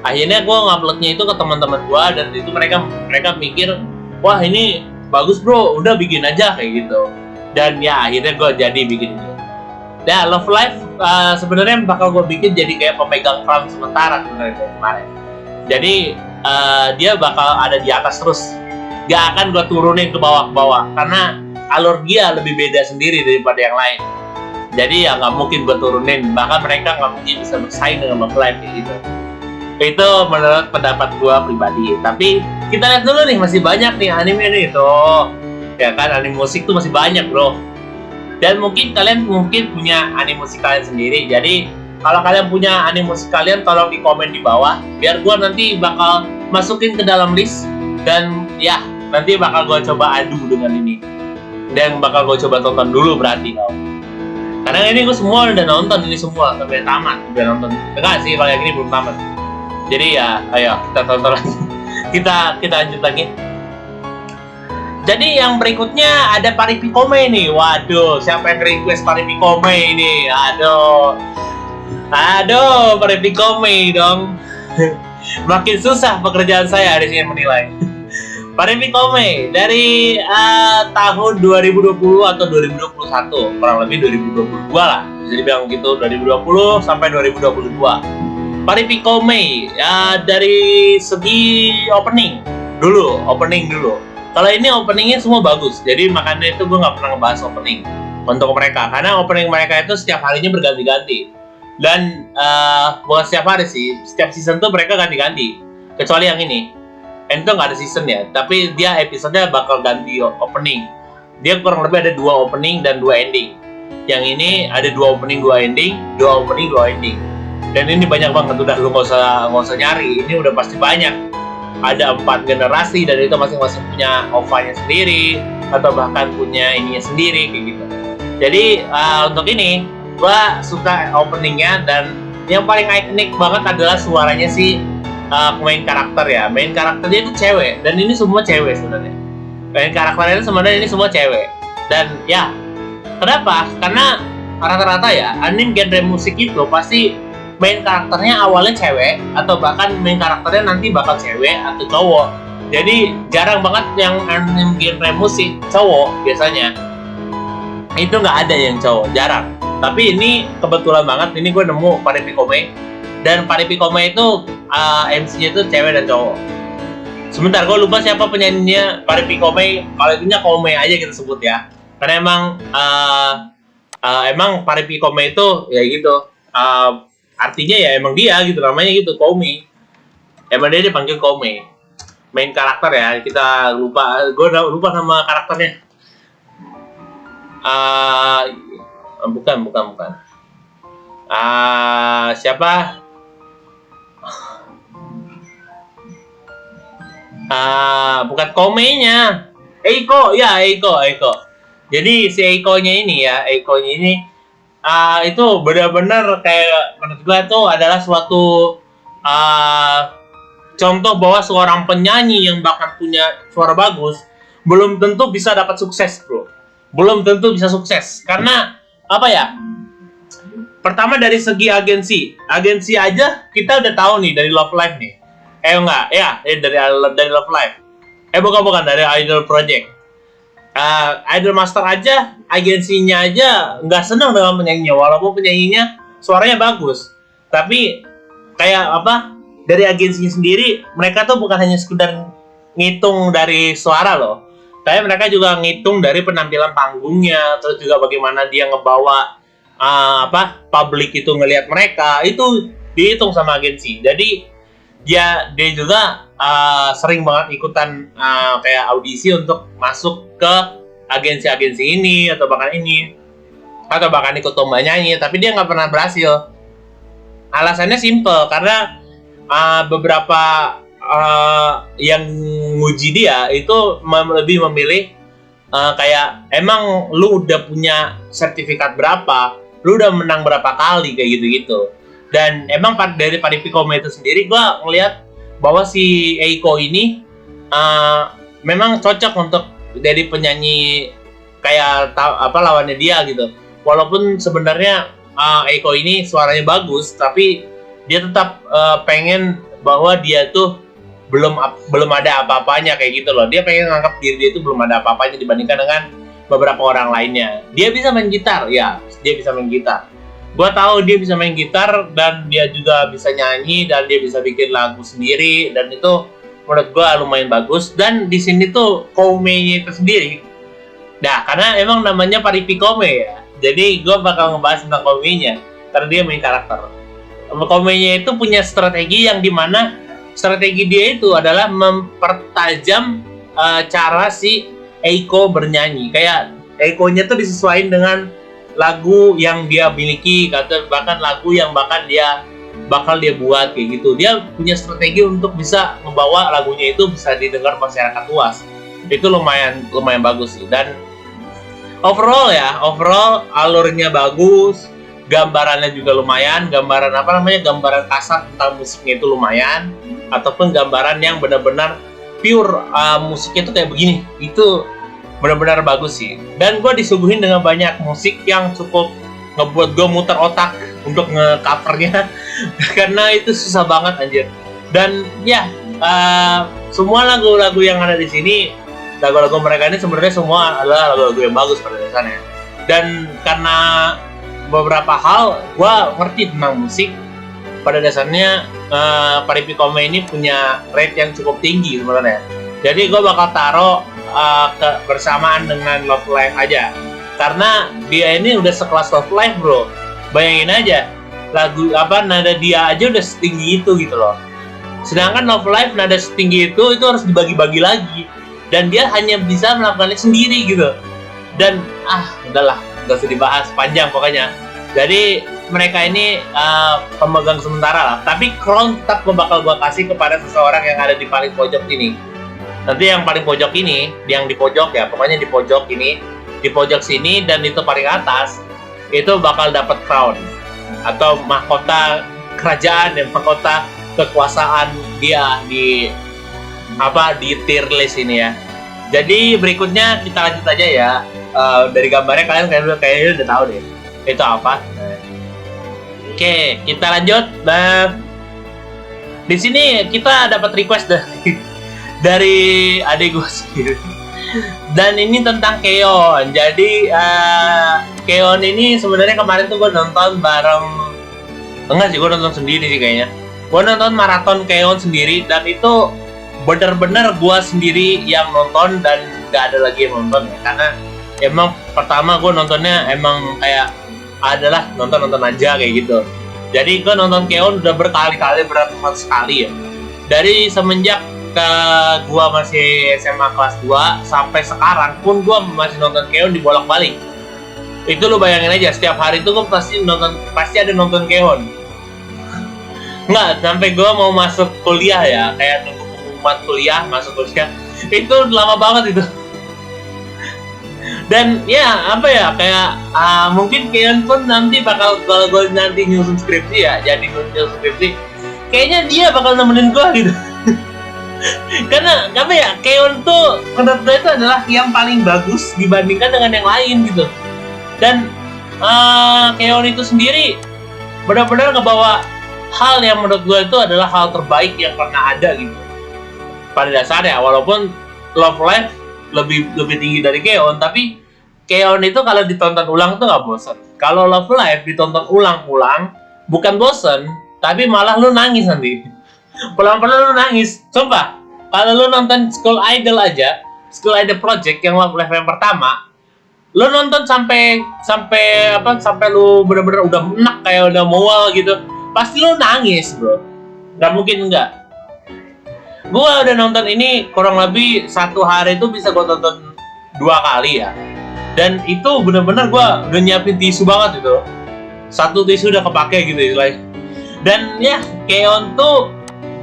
Akhirnya gua nguploadnya itu ke teman-teman gua, dan itu mereka mikir wah ini bagus bro, udah bikin aja kayak gitu. Dan ya akhirnya gua jadi bikin ini. Ya, Love Live sebenarnya bakal gue bikin jadi kayak pemegang crown sementara sebenarnya kemarin. Jadi dia bakal ada di atas terus, gak akan gue turunin ke bawah karena alur dia lebih beda sendiri daripada yang lain. Jadi ya nggak mungkin gue turunin, bahkan mereka nggak mungkin bisa bersaing dengan Love Live gitu. Itu menurut pendapat gue pribadi. Tapi kita lihat dulu nih, masih banyak nih anime nih tuh, ya kan, anime musik tuh masih banyak bro. Dan mungkin kalian punya anime musik kalian sendiri. Jadi kalau kalian punya anime musik kalian, tolong di komen di bawah, biar gue nanti bakal masukin ke dalam list. Dan ya nanti bakal gue coba adu dengan ini, dan bakal gue coba tonton dulu berarti kau. Karena ini gue semua udah nonton ini semua sampai tamat, udah nonton. Enggak sih, kalau yang ini belum tamat. Jadi ya ayo kita tonton lagi. kita lanjut lagi. Jadi yang berikutnya ada Paripikome nih. Waduh, siapa yang request Paripikome ini? Aduh, Paripikome dong. Makin susah pekerjaan saya di sini menilai. Paripikome dari tahun 2020 atau 2021, kurang lebih 2022 lah. Bisa dibilang gitu, 2020 sampai 2022. Paripikome dari segi opening dulu. Kalau ini openingnya semua bagus, jadi makanya itu gue nggak pernah ngebahas opening untuk mereka, karena opening mereka itu setiap harinya berganti-ganti. Dan bukan setiap hari sih, setiap season tuh mereka ganti-ganti. Kecuali yang ini, itu nggak ada season ya, tapi dia episodenya bakal ganti opening. Dia kurang lebih ada 2 opening dan 2 ending. Yang ini ada 2 opening, 2 ending, 2 opening, 2 ending. Dan ini banyak banget, udah lu nggak usah nyari, ini udah pasti banyak. Ada 4 generasi, dan itu masing-masing punya OVA-nya sendiri atau bahkan punya ininya sendiri kayak gitu. Jadi untuk ini gua suka openingnya, dan yang paling ikonik banget adalah suaranya si main karakter ya. Main karakternya itu cewek, dan ini semua cewek sebenarnya. Main karakternya itu sebenarnya ini semua cewek. Dan ya kenapa? Karena rata-rata ya anime genre musik itu pasti main karakternya awalnya cewek, atau bahkan main karakternya nanti bakal cewek atau cowok. Jadi jarang banget yang anime genre musik cowok, biasanya itu nggak ada yang cowok, jarang. Tapi ini kebetulan banget, ini gue nemu Paripikome, dan Paripikome itu MC-nya itu cewek dan cowok. Sebentar, gue lupa siapa penyanyinya Paripikome. Kalau itunya Kome aja kita sebut ya, karena emang emang Paripikome itu ya gitu. Artinya ya emang dia gitu, namanya gitu, Komi. Emang dia dipanggil Komi. Main karakter ya, kita lupa, gue lupa nama karakternya. Bukan. Siapa? Bukan Komenya. Eiko. Jadi si Eiko-nya ini itu benar-benar kayak menurut gue tuh adalah suatu contoh bahwa seorang penyanyi yang bahkan punya suara bagus belum tentu bisa dapat sukses, bro. Belum tentu bisa sukses karena apa ya? Pertama dari segi agensi aja kita udah tahu nih dari Love Live nih. Enggak, ya dari Love Live. Bukan dari Idol Project. Idol Master aja, agensinya aja nggak senang dengan penyanyinya, walaupun penyanyinya suaranya bagus. Tapi kayak apa? Dari agensinya sendiri, mereka tuh bukan hanya sekedar ngitung dari suara loh. Tapi mereka juga ngitung dari penampilan panggungnya, terus juga bagaimana dia ngebawa publik itu ngelihat mereka, itu dihitung sama agensi. Jadi dia juga sering banget ikutan kayak audisi untuk masuk ke agensi-agensi ini atau bahkan ikut lomba nyanyi, tapi dia nggak pernah berhasil. Alasannya simple, karena beberapa yang nguji dia itu lebih memilih kayak emang lu udah punya sertifikat berapa, lu udah menang berapa kali kayak gitu-gitu. Dan emang dari Paripikome itu sendiri gue ngeliat bahwa si Eiko ini memang cocok untuk jadi penyanyi kayak lawannya dia gitu. Walaupun sebenarnya Eiko ini suaranya bagus, tapi dia tetap pengen bahwa dia tuh belum ada apa-apanya kayak gitu loh. Dia pengen nganggap diri dia itu belum ada apa-apanya dibandingkan dengan beberapa orang lainnya. Dia bisa main gitar, ya, dia bisa main gitar. Gue tahu dia bisa main gitar dan dia juga bisa nyanyi dan dia bisa bikin lagu sendiri, dan itu menurut gue lumayan bagus. Dan di sini tuh Komenya itu sendiri, nah karena emang namanya Paripikome ya, jadi gue bakal ngebahas tentang Komenya karena dia main karakter. Komenya itu punya strategi yang dimana strategi dia itu adalah mempertajam cara si Eiko bernyanyi. Kayak Eiko-nya tuh disesuaikan dengan lagu yang dia miliki, bahkan lagu yang bakal dia buat kayak gitu. Dia punya strategi untuk bisa membawa lagunya itu bisa didengar masyarakat luas. Itu lumayan bagus sih. Dan overall alurnya bagus, gambarannya juga lumayan, gambaran kasar tentang musiknya itu lumayan, ataupun gambaran yang benar-benar pure musiknya itu kayak begini, itu benar-benar bagus sih. Dan gue disuguhin dengan banyak musik yang cukup ngebuat gue muter otak untuk nge-covernya karena itu susah banget anjir. Dan ya semua lagu-lagu yang ada di sini, lagu-lagu mereka ini sebenarnya semua adalah lagu-lagu yang bagus pada dasarnya. Dan karena beberapa hal gue ngerti tentang musik, pada dasarnya Paripikome ini punya rate yang cukup tinggi sebenarnya. Jadi gue bakal taruh bersamaan dengan Love Live aja, karena dia ini udah sekelas Love Live, bro. Bayangin aja, lagu nada dia aja udah setinggi itu gitu loh. Sedangkan Love Live nada setinggi itu harus dibagi-bagi lagi, dan dia hanya bisa melakukannya sendiri gitu. Dan udahlah, gak usah dibahas, panjang pokoknya. Jadi mereka ini pemegang sementara lah, tapi crown tetap bakal gue kasih kepada seseorang yang ada di paling pojok ini. Nanti yang paling pojok ini, yang di pojok ya, pokoknya di pojok ini, di pojok sini dan itu paling atas, itu bakal dapat crown atau mahkota kerajaan dan mahkota kekuasaan dia di tier list ini ya. Jadi berikutnya kita lanjut aja ya. Dari gambarnya kalian kayaknya udah tahu deh itu apa. Oke, kita lanjut. Nah, di sini kita dapat request dari adik gue sendiri. Dan ini tentang Keon. Jadi Keon ini sebenarnya kemarin tuh gue nonton gue nonton sendiri sih kayaknya. Gue nonton maraton Keon sendiri, dan itu bener-bener gue sendiri yang nonton dan gak ada lagi yang nonton ya. Karena emang pertama gue nontonnya emang kayak adalah nonton aja kayak gitu. Jadi gue nonton Keon udah berkali-kali, beratus kali ya. Dari semenjak ke gua masih SMA kelas 2 sampai sekarang pun gua masih nonton Keon dibolak-balik. Itu lu bayangin aja, setiap hari itu gua pasti ada nonton Keon. Nggak, sampai gua mau masuk kuliah ya, kayak nunggu pengumuman kuliah, masuk kuliah. Itu lama banget itu. Dan ya apa ya, kayak mungkin Keon pun nanti bakal, kalau gue nanti nyusun skripsi ya, jadi nyusun skripsi, kayaknya dia bakal nemenin gue gitu. Karena apa ya, Keon tuh menurut gue itu adalah yang paling bagus dibandingkan dengan yang lain gitu. Dan Keon itu sendiri benar-benar ngebawa hal yang menurut gue itu adalah hal terbaik yang pernah ada gitu. Pada dasarnya walaupun Love Live lebih tinggi dari Keon, tapi Keon itu kalau ditonton ulang tuh nggak bosan. Kalau Love Live ditonton ulang-ulang bukan bosan, tapi malah lu nangis nanti. Pelan-pelan lu nangis. Coba kalau lu nonton School Idol aja, School Idol Project yang Love Live yang pertama, lu nonton sampai lu bener-bener udah enak, kayak udah mual gitu, pasti lu nangis bro, nggak mungkin enggak. Gua udah nonton ini kurang lebih satu hari itu bisa gua tonton 2 kali ya, dan itu bener-bener gua udah nyiapin tisu banget itu, satu tisu udah kepake gitu istilahnya. Dan ya Keon tuh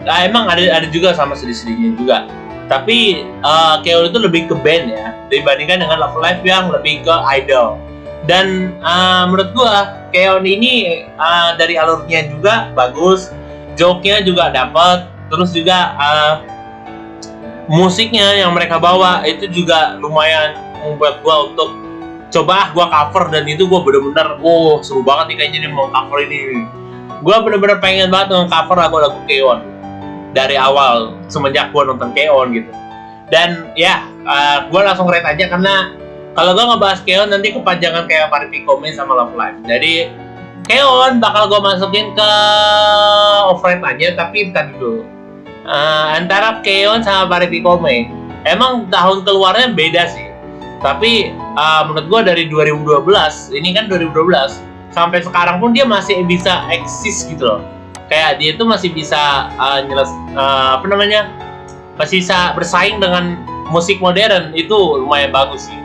emang ada juga sama sedih-sedihnya juga, tapi Keon itu lebih ke band ya dibandingkan dengan Love Live yang lebih ke idol. Dan menurut gua Keon ini dari alurnya juga bagus, joke-nya juga dapat, terus juga musiknya yang mereka bawa itu juga lumayan membuat gua untuk coba gua cover, dan itu gua bener-bener seru banget nih kayaknya nih mau cover ini. Gua bener-bener pengen banget cover lagu-lagu Keon dari awal semenjak gue nonton Keon gitu. Dan ya gue langsung rate aja, karena kalau gue ngebahas Keon nanti kepanjangan kayak Paripikome sama Love Live. Jadi Keon bakal gue masukin ke overrate aja, tapi tadi dulu antara Keon sama Paripikome emang tahun keluarnya beda sih, tapi menurut gue dari 2012, ini kan 2012 sampai sekarang pun dia masih bisa eksis gitu loh. Kayak dia itu masih bisa masih bisa bersaing dengan musik modern, itu lumayan bagus sih.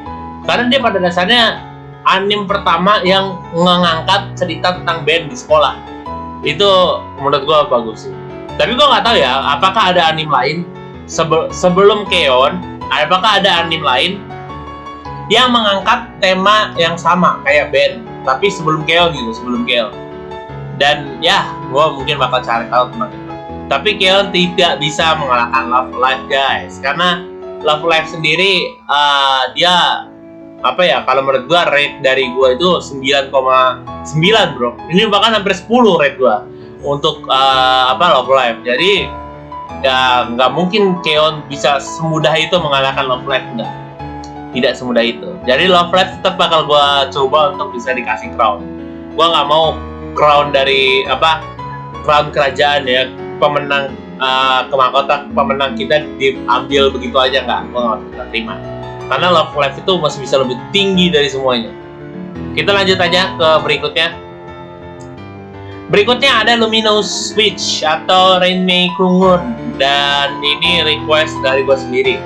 Karena dia pada dasarnya anime pertama yang mengangkat cerita tentang band di sekolah. Itu menurut gua bagus sih. Tapi gua nggak tahu ya, apakah ada anime lain sebelum Keon, apakah ada anime lain yang mengangkat tema yang sama kayak band, tapi sebelum Keon gitu, sebelum Keon. Dan ya, gue mungkin bakal cari tahu tentang itu. Tapi Keon tidak bisa mengalahkan Love Live guys, karena Love Live sendiri dia apa ya, kalau menurut gue rate dari gue itu 9,9 bro. Ini bahkan hampir 10 rate gue untuk Love Live. Jadi ya nggak mungkin Keon bisa semudah itu mengalahkan Love Live, enggak. Tidak semudah itu. Jadi Love Live tetap bakal gue coba untuk bisa dikasih crown. Gue nggak mau crown dari crown kerajaan ya, pemenang kemahkota pemenang kita diambil begitu aja, nggak, gue nggak terima. Karena Love Live itu masih bisa lebih tinggi dari semuanya. Kita lanjut aja ke berikutnya. Berikutnya ada Luminous Switch atau Renmei Kungun, dan ini request dari gue sendiri.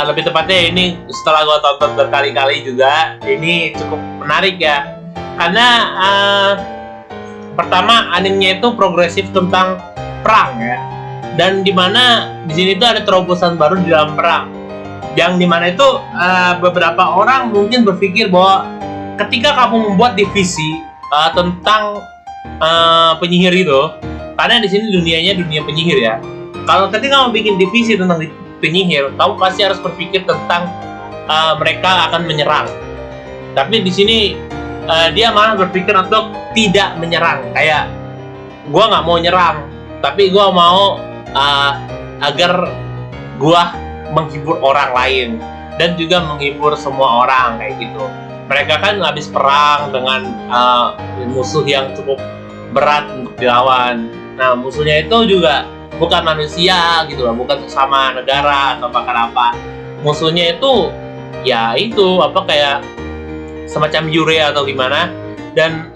Lebih tepatnya ini setelah gue tonton berkali-kali juga, ini cukup menarik ya, karena pertama animenya itu progresif tentang perang ya, dan dimana di sini tuh ada terobosan baru di dalam perang, yang dimana itu beberapa orang mungkin berpikir bahwa ketika kamu membuat divisi tentang penyihir itu, karena di sini dunianya dunia penyihir ya, kalau ketika kamu bikin divisi tentang penyihir, kamu pasti harus berpikir tentang mereka akan menyerang. Tapi di sini dia malah berpikir untuk tidak menyerang. Kayak gue nggak mau nyerang, tapi gue mau agar gue menghibur orang lain dan juga menghibur semua orang kayak gitu. Mereka kan habis perang dengan musuh yang cukup berat untuk dilawan. Nah, musuhnya itu juga bukan manusia gitu loh, bukan sesama negara atau bahkan apa. Musuhnya itu ya itu apa kayak semacam juri atau gimana. Dan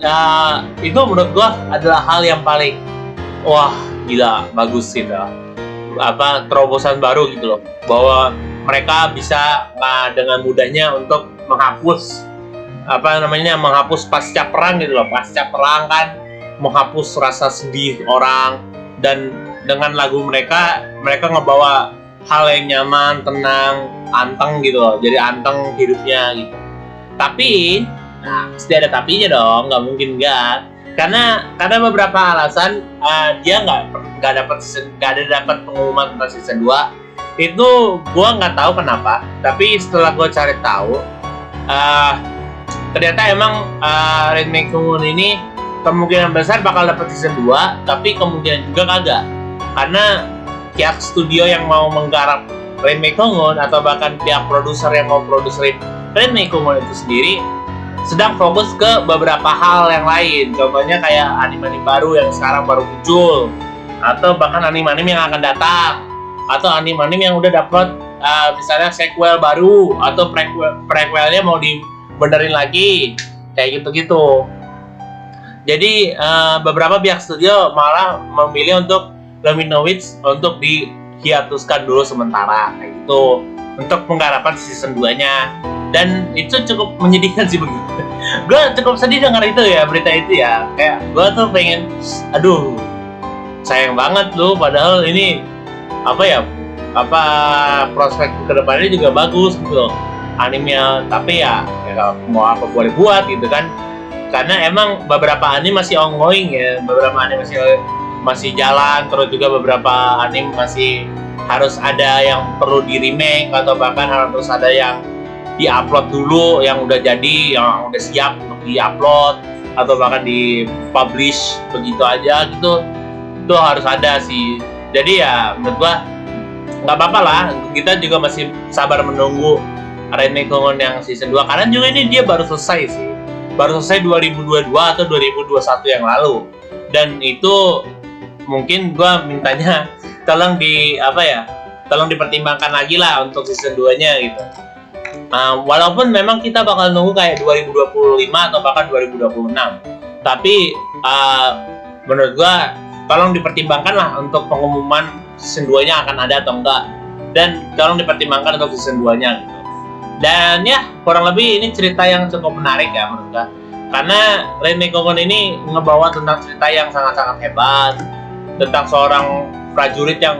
itu menurut gua adalah hal yang paling wah gila bagus gitu, apa terobosan baru gitu loh, bahwa mereka bisa dengan mudahnya untuk menghapus menghapus pasca perang gitu loh. Pasca perang kan menghapus rasa sedih orang, dan dengan lagu mereka ngebawa hal yang nyaman, tenang, anteng gitu loh. Jadi anteng hidupnya gitu. Tapi pasti ada tapinya dong, nggak mungkin nggak. Karena beberapa alasan dia nggak ada dapat pengumuman tentang season 2. Itu gue nggak tahu kenapa, tapi setelah gue cari tahu, ternyata emang Ren Meikunghoon ini kemungkinan besar bakal dapat season 2, tapi kemungkinan juga kagak. Karena pihak studio yang mau menggarap Ren Meikunghoon atau bahkan pihak produser yang mau produserin Ren Meikunghoon itu sendiri sedang fokus ke beberapa hal yang lain. Contohnya kayak anime-anime baru yang sekarang baru muncul, atau bahkan anime-anime yang akan datang, atau anime-anime yang udah dapat misalnya sequel baru, atau prequelnya mau dibenerin lagi, kayak gitu-gitu. Jadi beberapa pihak studio malah memilih untuk Let Me Know It untuk dihiatuskan dulu sementara, kayak gitu, untuk penggarapan season 2-nya. Dan itu cukup menyedihkan sih begitu. Gue cukup sedih dengar itu ya, berita itu ya. Kayak gue tuh pengen, aduh, sayang banget loh. Padahal ini prospek kedepannya juga bagus gitu animenya. Tapi ya mau apa boleh buat gitu kan. Karena emang beberapa anime masih ongoing ya, beberapa anime masih jalan, terus juga beberapa anime masih harus ada yang perlu di remake, atau bahkan harus ada yang di-upload dulu, yang udah jadi, yang udah siap untuk di-upload, atau bahkan di-publish begitu aja gitu. Itu harus ada sih. Jadi ya menurut gua nggak apa-apa lah, kita juga masih sabar menunggu Ren Meikunghoon yang season 2, karena juga ini dia baru selesai sih. Baru selesai 2022 atau 2021 yang lalu. Dan itu mungkin gua mintanya tolong dipertimbangkan lagi lah untuk season 2-nya gitu. Walaupun memang kita bakal nunggu kayak 2025 atau bahkan 2026, tapi menurut gua tolong dipertimbangkan lah untuk pengumuman season 2-nya akan ada atau enggak, dan tolong dipertimbangkan untuk season 2-nya gitu. Dan ya kurang lebih ini cerita yang cukup menarik ya menurut gua, karena Ren Meikunghoon ini ngebawa tentang cerita yang sangat-sangat hebat, tentang seorang prajurit yang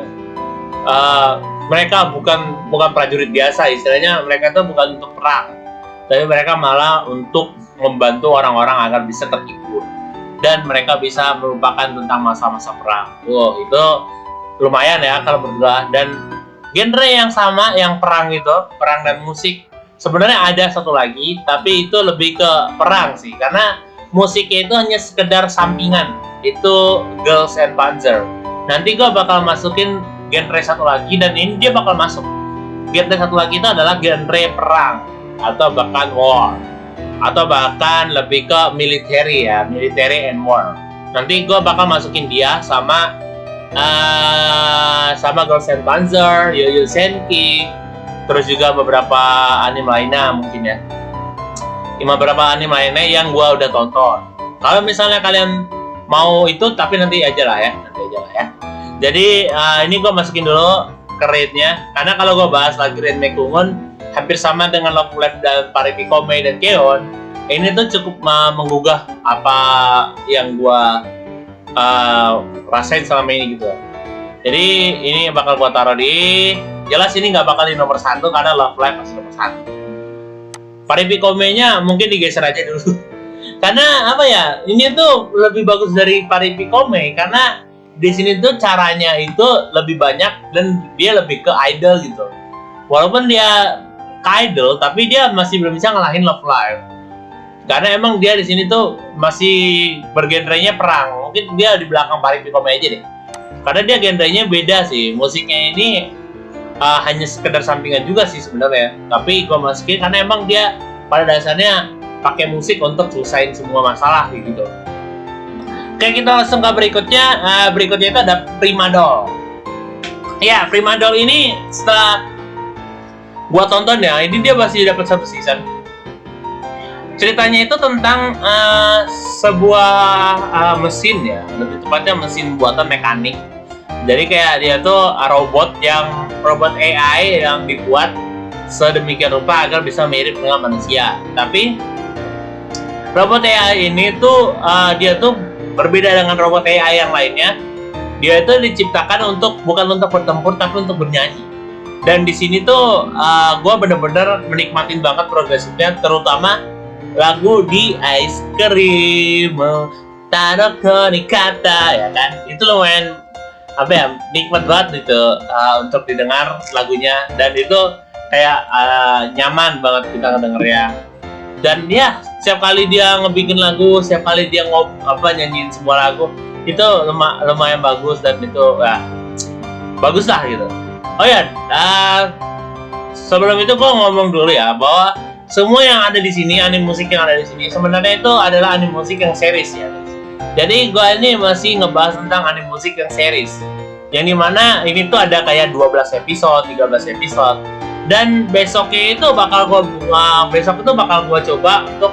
mereka bukan prajurit biasa, istilahnya mereka itu bukan untuk perang, tapi mereka malah untuk membantu orang-orang agar bisa terhibur, dan mereka bisa melupakan tentang masa-masa perang. Wow, itu lumayan ya kalau berdua. Dan genre yang sama, yang perang dan musik, sebenarnya ada satu lagi, tapi itu lebih ke perang sih, karena musiknya itu hanya sekedar sampingan. Itu Girls and Panzer. Nanti gue bakal masukin genre satu lagi, dan ini dia bakal masuk. Genre satu lagi itu adalah genre perang, atau bahkan war, atau bahkan lebih ke military ya, military and war. Nanti gue bakal masukin dia sama Girls and Panzer, Yo-Yo Senki, terus juga beberapa anime lainnya mungkin ya. Beberapa anime lainnya yang gue udah tonton. Kalau misalnya kalian mau itu, tapi nanti aja lah ya. Jadi ini gue masukin dulu ke rate-nya, karena kalau gue bahas lagi Ren Meikunghoon hampir sama dengan Love Live dan Paripikome dan Keon, ini tuh cukup menggugah apa yang gue rasain selama ini gitu. Jadi ini bakal gue taruh di, jelas ini nggak bakal di nomor 1 karena Love Live masih nomor 1. Paripikome-nya mungkin digeser aja dulu. Karena ini tuh lebih bagus dari Paripikome, karena di sini tuh caranya itu lebih banyak dan dia lebih ke idol gitu. Walaupun dia ke idol, tapi dia masih belum bisa ngalahin Love Live. Karena emang dia di sini tuh masih bergenrenya perang. Mungkin dia di belakang Paripikome aja deh. Karena dia genrenya beda sih. Musiknya ini hanya sekedar sampingan juga sih sebenarnya. Tapi gue masukin karena emang dia pada dasarnya pakai musik untuk selesaiin semua masalah gitu. Oke, kita langsung ke berikutnya. Berikutnya itu ada Primadol. Ya, Primadol ini setelah Gua tonton ya, ini dia masih dapat 1 season. Ceritanya itu tentang sebuah mesin ya, lebih tepatnya mesin buatan mekanik. Jadi kayak dia tuh robot AI yang dibuat sedemikian rupa agar bisa mirip dengan manusia. Tapi robot AI ini tuh dia tuh berbeda dengan robot AI yang lainnya. Dia itu diciptakan bukan untuk bertempur tapi untuk bernyanyi. Dan di sini tuh gue bener-bener menikmatin banget progresifnya, terutama lagu di Ice Cream Taruh kata ya kan, itu lumayan nikmat banget gitu untuk didengar lagunya, dan itu kayak nyaman banget kita ngedengernya. Dan ya setiap kali dia ngebikin lagu, setiap kali dia nyanyiin semua lagu itu lumayan bagus, dan itu bagus lah gitu. Oh ya, sebelum itu gue ngomong dulu ya bahwa semua yang ada di sini, anime musik yang ada di sini sebenarnya itu adalah anime musik yang series ya. Jadi gue ini masih ngebahas tentang anime musik yang series, yang dimana ini tuh ada kayak 12 episode, 13 episode. Dan besoknya itu bakal gue coba untuk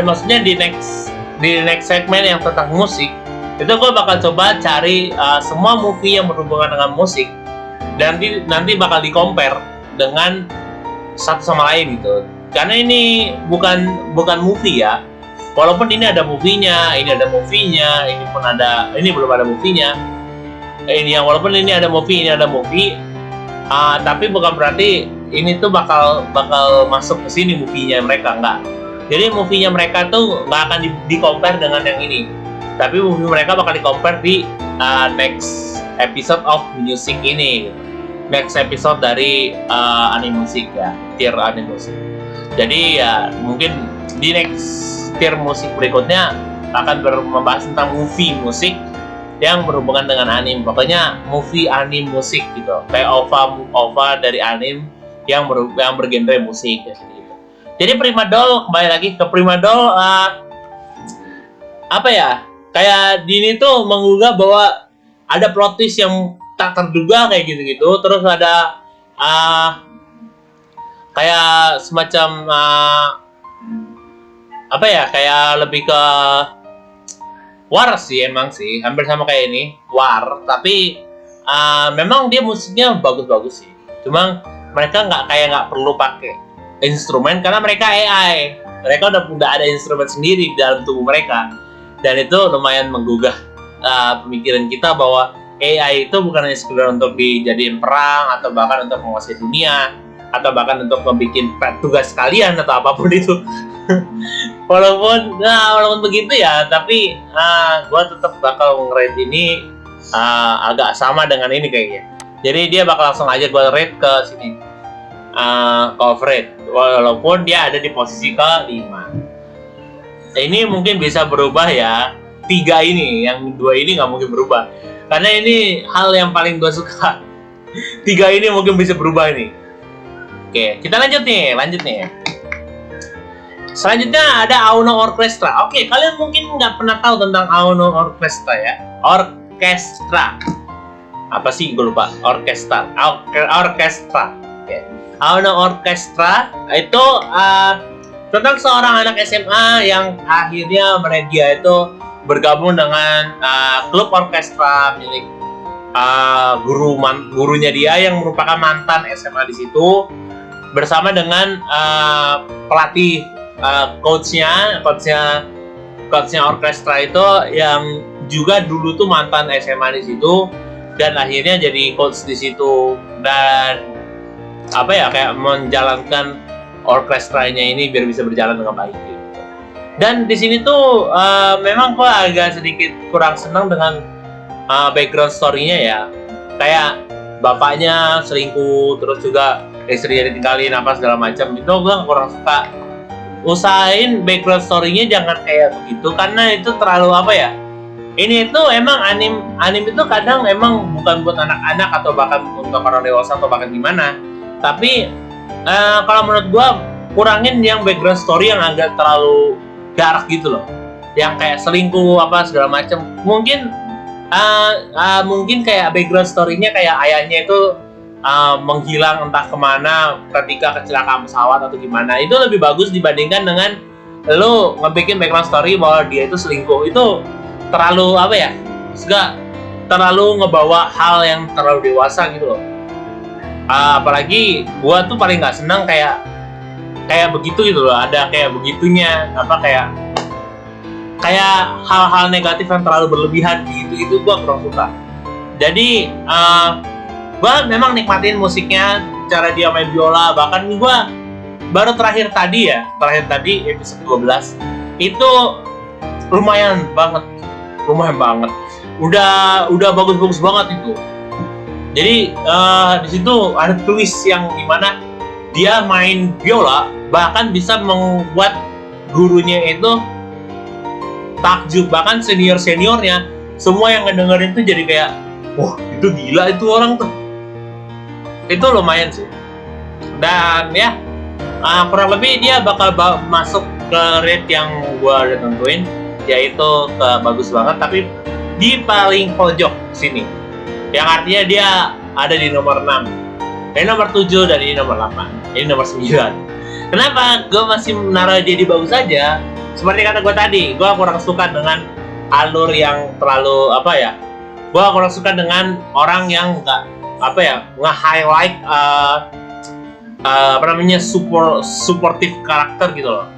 maksudnya di next segmen yang tentang musik itu gue bakal coba cari semua movie yang berhubungan dengan musik, dan nanti bakal di-compare dengan satu sama lain gitu. Karena ini bukan movie ya. Walaupun ini ada movie-nya, ini belum ada movie-nya. Walaupun ini ada movie, tapi bukan berarti ini tuh bakal masuk ke sini movie-nya mereka, enggak. Jadi movie-nya mereka tuh nggak akan di-compare dengan yang ini. Tapi movie mereka bakal di-compare di next episode of music ini. Next episode dari anime musik ya, tier anime musik. Jadi ya mungkin di next tier musik berikutnya akan membahas tentang movie musik yang berhubungan dengan anime. Pokoknya movie anime musik gitu. Kayak OVA dari anime yang bergenre musik gitu. Jadi Prima Doll, kembali lagi ke Prima Doll, kayak Dini tuh menggugah bahwa ada plot twist yang tak terduga kayak gitu-gitu. Terus ada kayak semacam kayak lebih ke war sih, emang sih hampir sama kayak ini war, tapi memang dia musiknya bagus-bagus sih. Cuma mereka nggak perlu pakai instrumen karena mereka AI. Mereka udah ada instrumen sendiri di dalam tubuh mereka, dan itu lumayan menggugah pemikiran kita bahwa AI itu bukan hanya sekedar untuk dijadiin perang atau bahkan untuk menguasai dunia atau bahkan untuk membuat tugas kalian atau apapun itu. walaupun begitu ya, tapi gue tetap bakal nge-rate ini agak sama dengan ini kayaknya. Jadi dia bakal langsung aja gue rate ke sini, coverage, walaupun dia ada di posisi ke-5. Ini mungkin bisa berubah ya, 3 ini, yang 2 ini nggak mungkin berubah karena ini hal yang paling gue suka. 3 ini mungkin bisa berubah nih. Oke, kita lanjut nih. Selanjutnya ada Auno Orchestra. Oke, kalian mungkin nggak pernah tahu tentang Auno Orchestra ya. Orchestra. Apa sih? Gue lupa. Orchestra. Oke. Auno Orchestra itu tentang seorang anak SMA yang akhirnya dia itu bergabung dengan klub orkestra milik gurunya dia yang merupakan mantan SMA di situ, bersama dengan pelatih coachnya orkestra itu yang juga dulu tuh mantan SMA di situ dan akhirnya jadi coach di situ, dan kayak menjalankan orkestranya ini biar bisa berjalan dengan baik gitu. Dan di sini tuh memang gue agak sedikit kurang senang dengan background story-nya ya. Kayak bapaknya selingkuh, terus juga istrinya ditinggalin apa segala macam. Itu gue kurang suka. Usahain background story-nya jangan kayak begitu karena itu terlalu ini tuh emang anime itu kadang emang bukan buat anak-anak atau bahkan untuk orang dewasa atau bahkan gimana. Tapi kalau menurut gue kurangin yang background story yang agak terlalu dark gitu loh, yang kayak selingkuh apa segala macam. Mungkin kayak background story-nya kayak ayahnya itu menghilang entah kemana ketika kecelakaan pesawat atau gimana. Itu lebih bagus dibandingkan dengan lo ngebikin background story bahwa dia itu selingkuh. Itu terlalu apa ya, enggak terlalu ngebawa hal yang terlalu dewasa gitu loh. Apalagi gua tuh paling nggak senang kayak begitu gitu loh, ada kayak begitunya, apa kayak hal-hal negatif yang terlalu berlebihan gitu gua kurang suka. Jadi gua memang nikmatin musiknya, cara dia main biola, bahkan gua baru terakhir tadi episode 12 itu lumayan banget, udah bagus banget itu. Jadi di situ ada twist yang dimana dia main biola bahkan bisa membuat gurunya itu takjub, bahkan seniornya semua yang ngedengerin tuh jadi kayak, wah itu gila itu orang tuh. Itu lumayan sih. Dan ya kurang lebih dia bakal masuk ke rate yang gua udah tentuin, yaitu ke bagus banget tapi di paling pojok sini, yang artinya dia ada di nomor 6, ini nomor 7, dan ini nomor 8, ini nomor 9. Kenapa gue masih menaruh dia di bagus aja? Seperti kata gue tadi, gue kurang suka dengan alur yang terlalu gue kurang suka dengan orang yang nge-highlight supportive karakter gitu loh,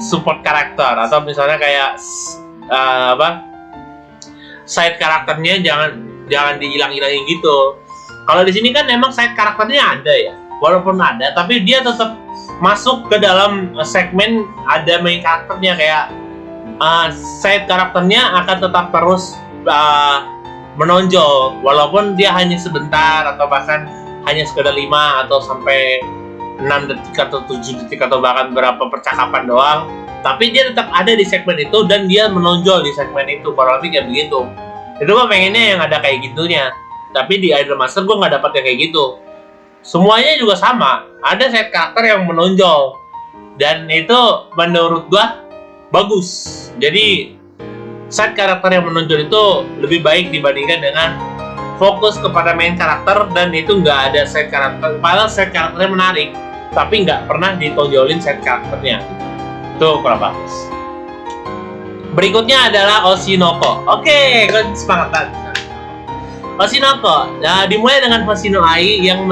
support karakter, atau misalnya kayak side karakternya jangan dihilang-hilangin gitu. Kalau di sini kan emang side karakternya ada ya, walaupun ada, tapi dia tetap masuk ke dalam segmen ada main karakternya. Kayak side karakternya akan tetap terus menonjol, walaupun dia hanya sebentar atau bahkan hanya sekedar 5 atau sampai 6 detik atau 7 detik atau bahkan berapa percakapan doang, tapi dia tetap ada di segmen itu dan dia menonjol di segmen itu. Kurang lebih kayak begitu. Itu gue pengennya yang ada kayak gitunya, tapi di Idolmaster gue nggak dapet yang kayak gitu. Semuanya juga sama, ada side karakter yang menonjol, dan itu menurut gue bagus. Jadi side karakter yang menonjol itu lebih baik dibandingkan dengan fokus kepada main karakter dan itu nggak ada side karakter. Padahal side karakternya menarik, tapi nggak pernah ditonjolin side karakternya. Itu kurang bagus. Berikutnya adalah Oshinoko. Oke, gue semangat banget. Oshinoko, dimulai dengan Hoshino Ai yang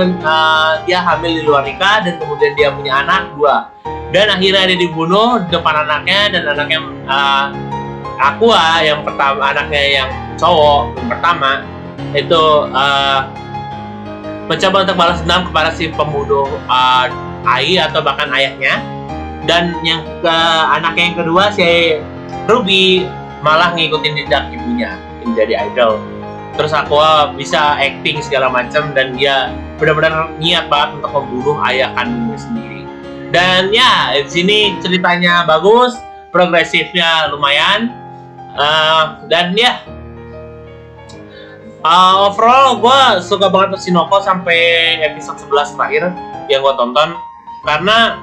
dia hamil di luar nikah dan kemudian dia punya anak 2. Dan akhirnya dia dibunuh di depan anaknya, dan anaknya Aqua yang pertama, anaknya yang cowok yang pertama itu mencoba untuk balas dendam kepada si pembunuh Ai atau bahkan ayahnya. Dan yang anaknya yang kedua si Ruby malah ngikutin jejak ibunya menjadi idol. Terus Aqua bisa acting segala macam dan dia benar-benar niat banget untuk membunuh ayah kandungnya sendiri. Dan ya, di sini ceritanya bagus, progresifnya lumayan, dan ya overall gue suka banget Oshinoko sampai episode 11 terakhir yang gue tonton, karena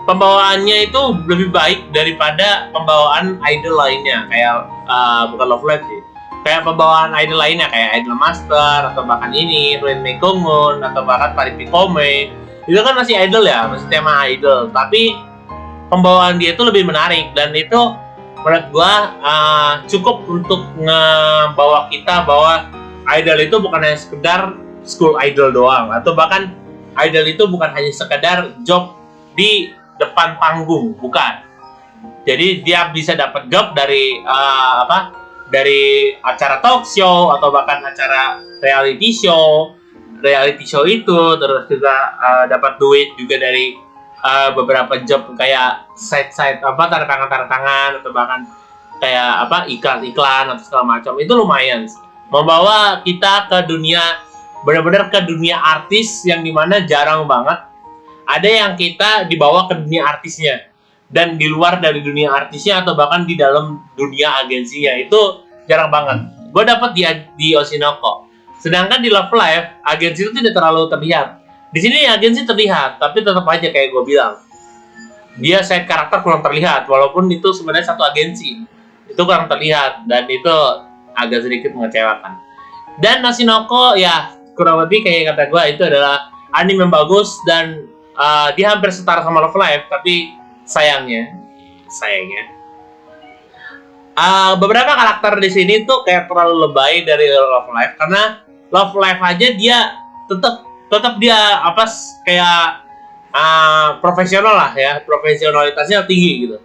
pembawaannya itu lebih baik daripada pembawaan idol lainnya, kayak bukan Love Live sih, kayak pembawaan idol lainnya kayak Idolmaster atau bahkan ini Ruin Mekongun atau bahkan Paripikome. Itu kan masih idol ya, masih tema idol, tapi pembawaan dia itu lebih menarik, dan itu menurut gua cukup untuk ngebawa kita bahwa idol itu bukan hanya sekedar school idol doang, atau bahkan idol itu bukan hanya sekedar job di depan panggung, bukan. Jadi dia bisa dapat job dari dari acara talk show atau bahkan acara reality show itu, terus juga dapat duit juga dari beberapa job kayak side tanda tangan atau bahkan kayak iklan atau segala macam. Itu lumayan sih, membawa kita ke dunia, benar-benar ke dunia artis yang dimana jarang banget ada yang kita dibawa ke dunia artisnya, dan di luar dari dunia artisnya atau bahkan di dalam dunia agensinya itu jarang banget. Gue dapet di Oshinoko. Sedangkan di Love Live agensi itu tidak terlalu terlihat. Di sini agensi terlihat, tapi tetap aja kayak gue bilang, dia side karakter kurang terlihat, walaupun itu sebenarnya satu agensi, itu kurang terlihat, dan itu agak sedikit mengecewakan. Dan Oshinoko ya kurang lebih kayak kata gue itu adalah anime yang bagus dan dia hampir setara sama Love Live, tapi sayangnya beberapa karakter di sini tuh kayak terlalu lebay dari Love Live, karena Love Live aja dia tetap dia kayak profesional lah ya, profesionalitasnya tinggi gitu.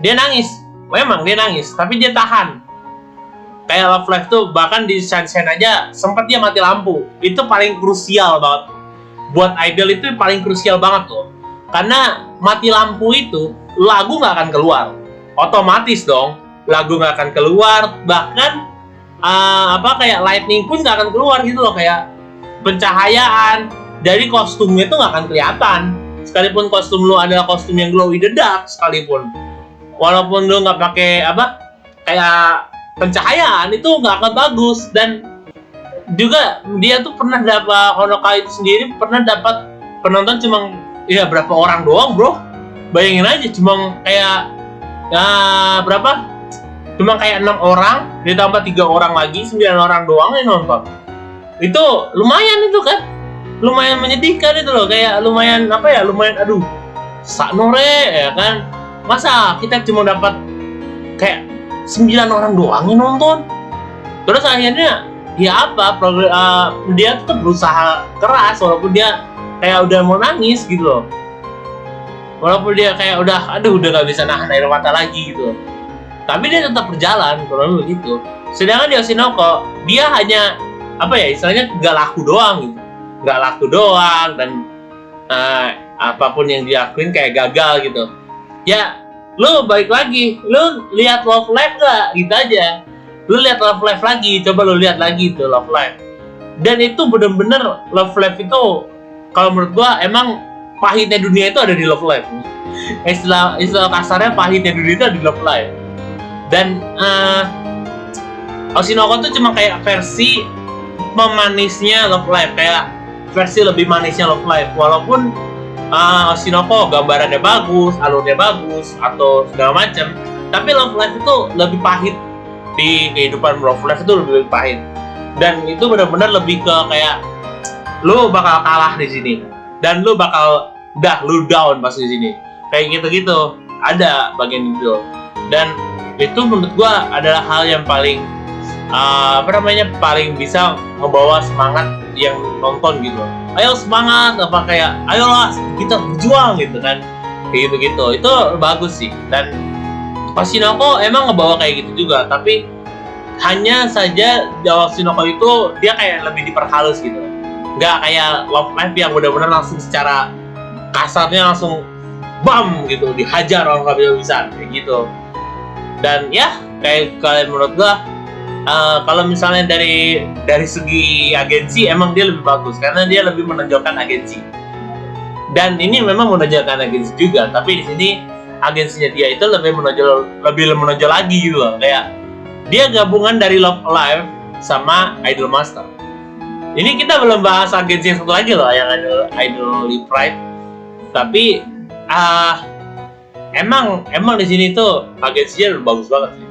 Dia nangis, memang dia nangis, tapi dia tahan. Kayak Love Live tuh bahkan di Sunshine aja sempat dia mati lampu. Itu paling krusial banget. Buat idol itu paling krusial banget tuh. Karena mati lampu itu lagu nggak akan keluar. Otomatis dong, lagu nggak akan keluar. Bahkan kayak lightning pun nggak akan keluar gitu loh, kayak pencahayaan dari kostumnya itu nggak akan kelihatan. Sekalipun kostum lu adalah kostum yang glow in the dark sekalipun, walaupun lu nggak pakai kayak pencahayaan, itu nggak akan bagus. Dan juga dia tuh pernah dapat Honoka itu sendiri pernah dapat penonton cuma berapa orang doang, bro. Bayangin aja, cuma kayak berapa? Cuma kayak 6 orang ditambah 3 orang lagi, 9 orang doang yang nonton. Itu lumayan itu kan, lumayan menyedihkan itu loh, kayak lumayan aduh saknore ya kan. Masa kita cuma dapat kayak 9 orang doang yang nonton. Terus akhirnya dia tetap berusaha keras walaupun dia kayak udah mau nangis gitu loh, walaupun dia kayak udah nggak bisa nahan air mata lagi gitu, tapi dia tetap berjalan kurang lebih gitu. Sedangkan di Oshinoko dia hanya istilahnya nggak laku doang dan apapun yang dilakuin kayak gagal gitu ya. Lu balik lagi, lu lihat Love Live gak? Gitu aja. Lu lihat Love Live lagi, coba lu lihat lagi tuh Love Live. Dan itu bener-bener Love Live itu, kalau menurut gua emang pahitnya dunia itu ada di Love Live. Istilah kasarnya pahitnya dunia itu ada di Love Live. Dan Oshinoko tuh cuma kayak versi pemanisnya Love Live, kayak versi lebih manisnya Love Live. Walaupun Oshinoko gambarannya bagus, alurnya bagus, atau segala macam, tapi Love Live itu lebih pahit. Di kehidupan Love Live itu lebih pahit, dan itu benar-benar lebih ke kayak lu bakal kalah di sini dan lu bakal lu down pas di sini, kayak gitu-gitu ada bagian itu. Dan itu menurut gua adalah hal yang paling paling bisa ngebawa semangat yang nonton gitu. Ayo semangat, ayolah kita berjuang gitu kan, kayak gitu-gitu. Itu bagus sih. Dan Oshinoko emang ngebawa kayak gitu juga, tapi hanya saja di Oshinoko itu dia kayak lebih diperhalus gitu, nggak kayak Love Live yang benar-benar langsung secara kasarnya langsung bam gitu dihajar orang habis-habisan kayak gitu. Dan ya kayak kalian menurut gua kalau misalnya dari segi agensi emang dia lebih bagus karena dia lebih menonjolkan agensi, dan ini memang menonjolkan agensi juga, tapi di sini agensinya dia itu lebih menonjol lagi gitu loh, kayak dia gabungan dari Love Live sama Idol Master. Ini kita belum bahas agensi yang satu lagi loh, yang Idol Pride. Tapi emang di sini tuh agensinya udah bagus banget sih.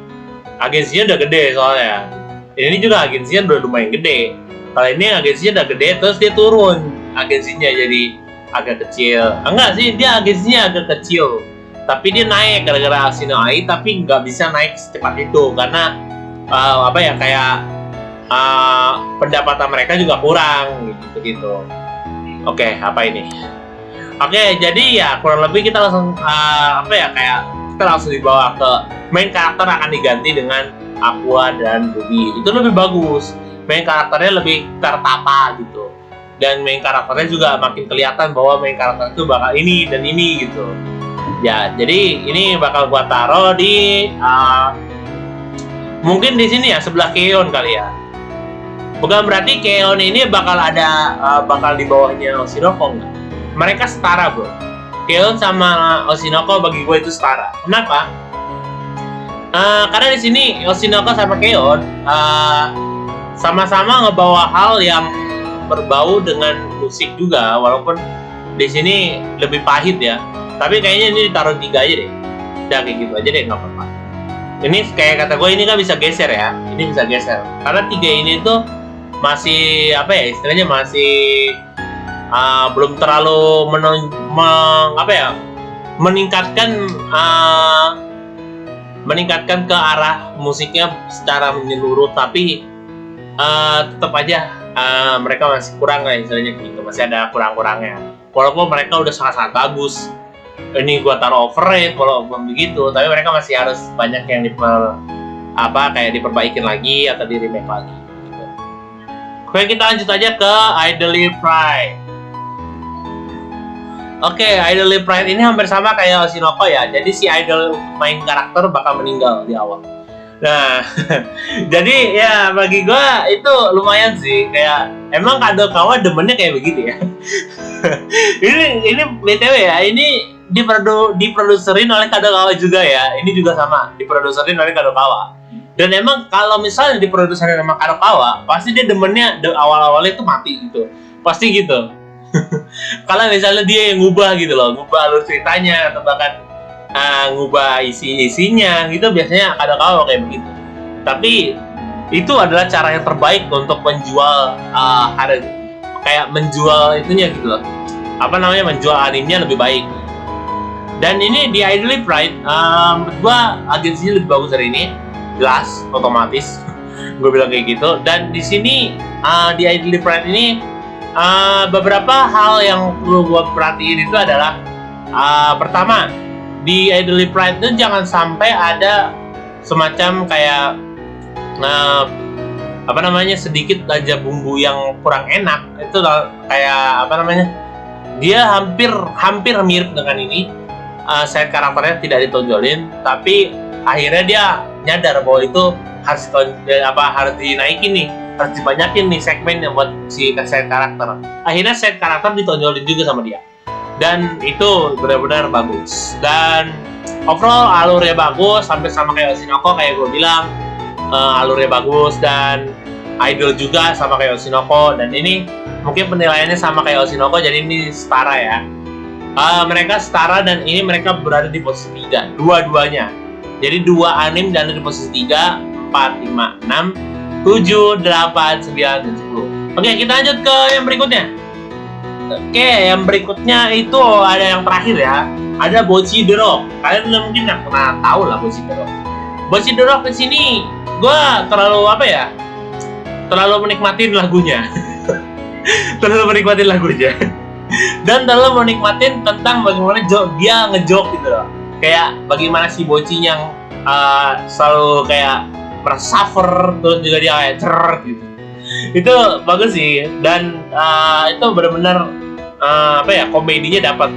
Agensinya udah gede soalnya. Ini juga agensinya udah lumayan gede. Kalau ini agensinya udah gede, terus dia turun agensinya jadi agak kecil. Enggak sih, dia agensinya agak kecil, tapi dia naik gara-gara Ashino Ai, tapi nggak bisa naik secepat itu karena pendapatan mereka juga kurang gitu. Oke, apa ini? Oke, jadi ya kurang lebih kita langsung kita langsung dibawa ke main karakter akan diganti dengan Aqua dan Ruby. Itu lebih bagus. Main karakternya lebih tertata gitu. Dan main karakternya juga makin kelihatan bahwa main karakter itu bakal ini dan ini gitu. Ya, jadi ini bakal gua taruh di mungkin di sini ya, sebelah Keon kali ya. Bukan berarti Keon ini bakal di bawahnya Oshinoko enggak. Mereka setara, bro. Keon sama Oshinoko bagi gue itu setara. Kenapa? Karena di sini Oshinoko sama Keon sama-sama ngebawa hal yang berbau dengan musik juga, walaupun di sini lebih pahit ya. Tapi kayaknya ini ditaruh 3 aja deh. Udah kayak gitu aja deh, nggak apa-apa. Ini kayak kata gue, ini kan bisa geser ya. Ini bisa geser. Karena 3 ini tuh masih apa ya istilahnya masih belum terlalu meningkatkan meningkatkan ke arah musiknya secara menyeluruh, tapi tetap aja mereka masih kurang lah istilahnya gitu, masih ada kurang-kurangnya. Walaupun mereka udah sangat-sangat bagus, ini gua taruh overrate walaupun begitu, tapi mereka masih harus banyak yang kayak diperbaikin lagi atau di remake lagi. Gitu. Oke, kita lanjut aja ke Idly Pride. Oke, Idly Pride ini hampir sama kayak Oshinoko ya. Jadi si idol main karakter bakal meninggal di awal. Nah, jadi ya bagi gue itu lumayan sih. Kayak emang Kadokawa demennya kayak begitu ya. ini BTW ya, ini diproduserin oleh Kadokawa juga ya. Ini juga sama, diproduserin oleh Kadokawa. Dan emang kalau misalnya diproduserin sama Kadokawa, pasti dia demennya awal-awalnya itu mati gitu. Pasti gitu. Kalau misalnya dia yang ngubah gitu loh, ngubah alur ceritanya atau bahkan ngubah isinya gitu, biasanya Kadokawa kayak begitu. Tapi itu adalah cara yang terbaik untuk menjual kayak menjual itunya gitu loh. Menjual animenya lebih baik. Dan ini di Idly Pride, menurut gua agensinya lebih bagus dari ini, jelas, otomatis. Gue bilang kayak gitu. Dan di sini di Idly Pride ini beberapa hal yang perlu gue perhatiin itu adalah pertama, di Idly Pride itu jangan sampai ada semacam kayak sedikit aja bumbu yang kurang enak. Itu kayak dia hampir mirip dengan ini. Side karakternya tidak ditonjolin, tapi akhirnya dia nyadar bahwa itu harus dinaikin nih, harus dibanyakin nih segmennya buat si side karakter. Akhirnya side karakter ditonjolin juga sama dia, dan itu benar-benar bagus. Dan overall alurnya bagus, sampai sama kayak Oshinoko kayak gue bilang, alurnya bagus, dan idol juga sama kayak Oshinoko. Dan ini mungkin penilaiannya sama kayak Oshinoko, jadi ini setara ya. Mereka setara, dan ini mereka berada di posisi 3 dua-duanya. Jadi 2 anime dan di posisi 3, 4, 5, 6, 7, 8, 9, dan 10. Oke, kita lanjut ke yang berikutnya. Oke, yang berikutnya itu ada yang terakhir ya. Ada Bocchi the Rock. Kalian mungkin nggak pernah tahu lah Bocchi the Rock. Bocchi the Rock di sini gue terlalu menikmatin lagunya. Dan terlalu menikmatin tentang bagaimana dia ngejok gitu loh. Kayak bagaimana si Bocchi yang selalu kayak merasa suffer, terus juga dia kayak gitu. Itu bagus sih, dan itu benar-benar komedinya dapat,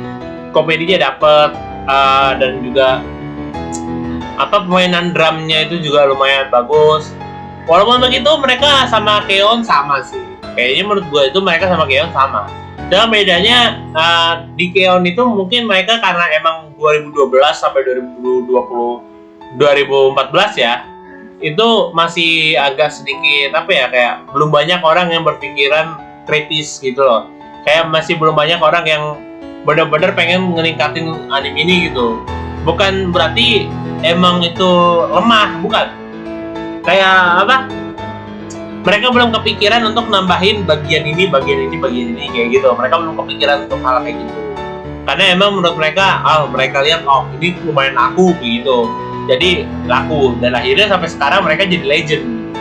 dan juga permainan drumnya itu juga lumayan bagus. Walaupun begitu mereka sama Keon sama sih. Kayaknya menurut gue itu mereka sama Keon sama. Dan bedanya di Keon itu mungkin mereka karena emang 2012 sampai 2014 ya, itu masih agak sedikit kayak belum banyak orang yang berpikiran kritis gitu loh. Kayak masih belum banyak orang yang benar-benar pengen meningkatin anime ini gitu. Bukan berarti emang itu lemah, bukan. Kayak mereka belum kepikiran untuk nambahin bagian ini kayak gitu. Mereka belum kepikiran untuk hal kayak gitu. Karena emang menurut mereka, mereka lihat ini lumayan laku begitu. Jadi laku, dan akhirnya sampai sekarang mereka jadi legend.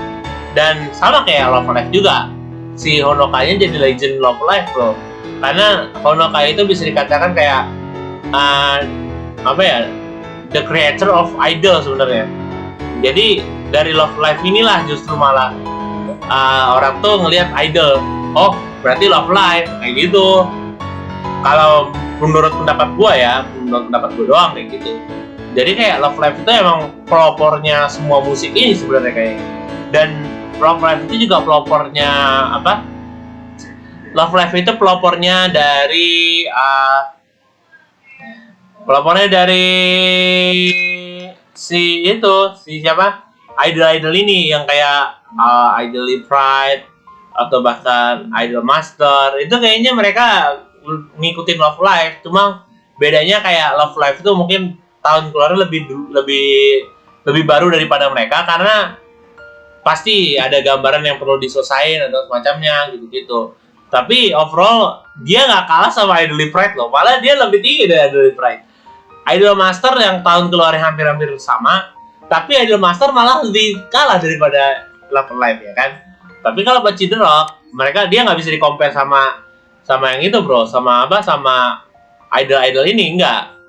Dan sama kayak Love Live juga. Si Honoka-nya jadi legend Love Live loh. Karena Honoka itu bisa dikatakan kayak the creator of idol sebenarnya. Jadi dari Love Live inilah justru malah orang tuh ngelihat idol, berarti Love Live kayak gitu. Kalau menurut pendapat gue doang kayak gitu. Jadi kayak Love Live itu emang pelopornya semua musik ini sebenarnya kayak. Dan Love Live itu juga pelopornya Love Live itu pelopornya dari si siapa? Idol ini yang kayak Idly Pride atau bahkan Idol Master. Itu kayaknya mereka ngikutin Love Live, cuma bedanya kayak Love Live itu mungkin tahun keluarnya lebih baru daripada mereka, karena pasti ada gambaran yang perlu diselesain atau semacamnya gitu-gitu. Tapi overall dia nggak kalah sama Idle Pride loh, malah dia lebih tinggi dari Idle Pride. Idol Master yang tahun keluarnya hampir-hampir sama, tapi Idol Master malah lebih kalah daripada Love Alive ya kan. Tapi kalau Bocce the Rock, dia nggak bisa di-compare sama yang itu bro, sama idol ini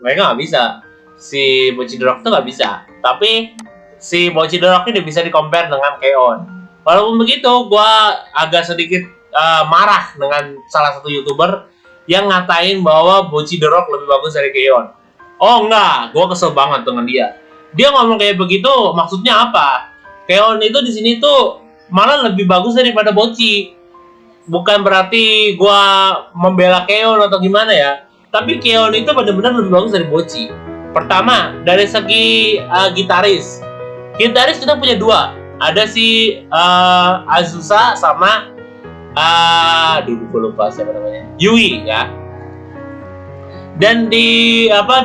mereka nggak bisa. Si Bocce the Rock tuh nggak bisa, tapi si Bocce the Rock ini bisa di-compare dengan Keon. Walaupun begitu, gue agak sedikit marah dengan salah satu YouTuber yang ngatain bahwa Bocce the Rock lebih bagus dari Keon. Oh enggak, gue kesel banget dengan dia. Dia ngomong kayak begitu, maksudnya apa? Keon itu di sini tuh malah lebih bagus daripada Bocce. Bukan berarti gue membela Keon atau gimana ya. Tapi Keon itu benar-benar lebih bagus dari Bocce. Pertama, dari segi gitaris. Gitaris kita punya dua. Ada si Azusa sama gue lupa siapa namanya. Yui ya. Dan di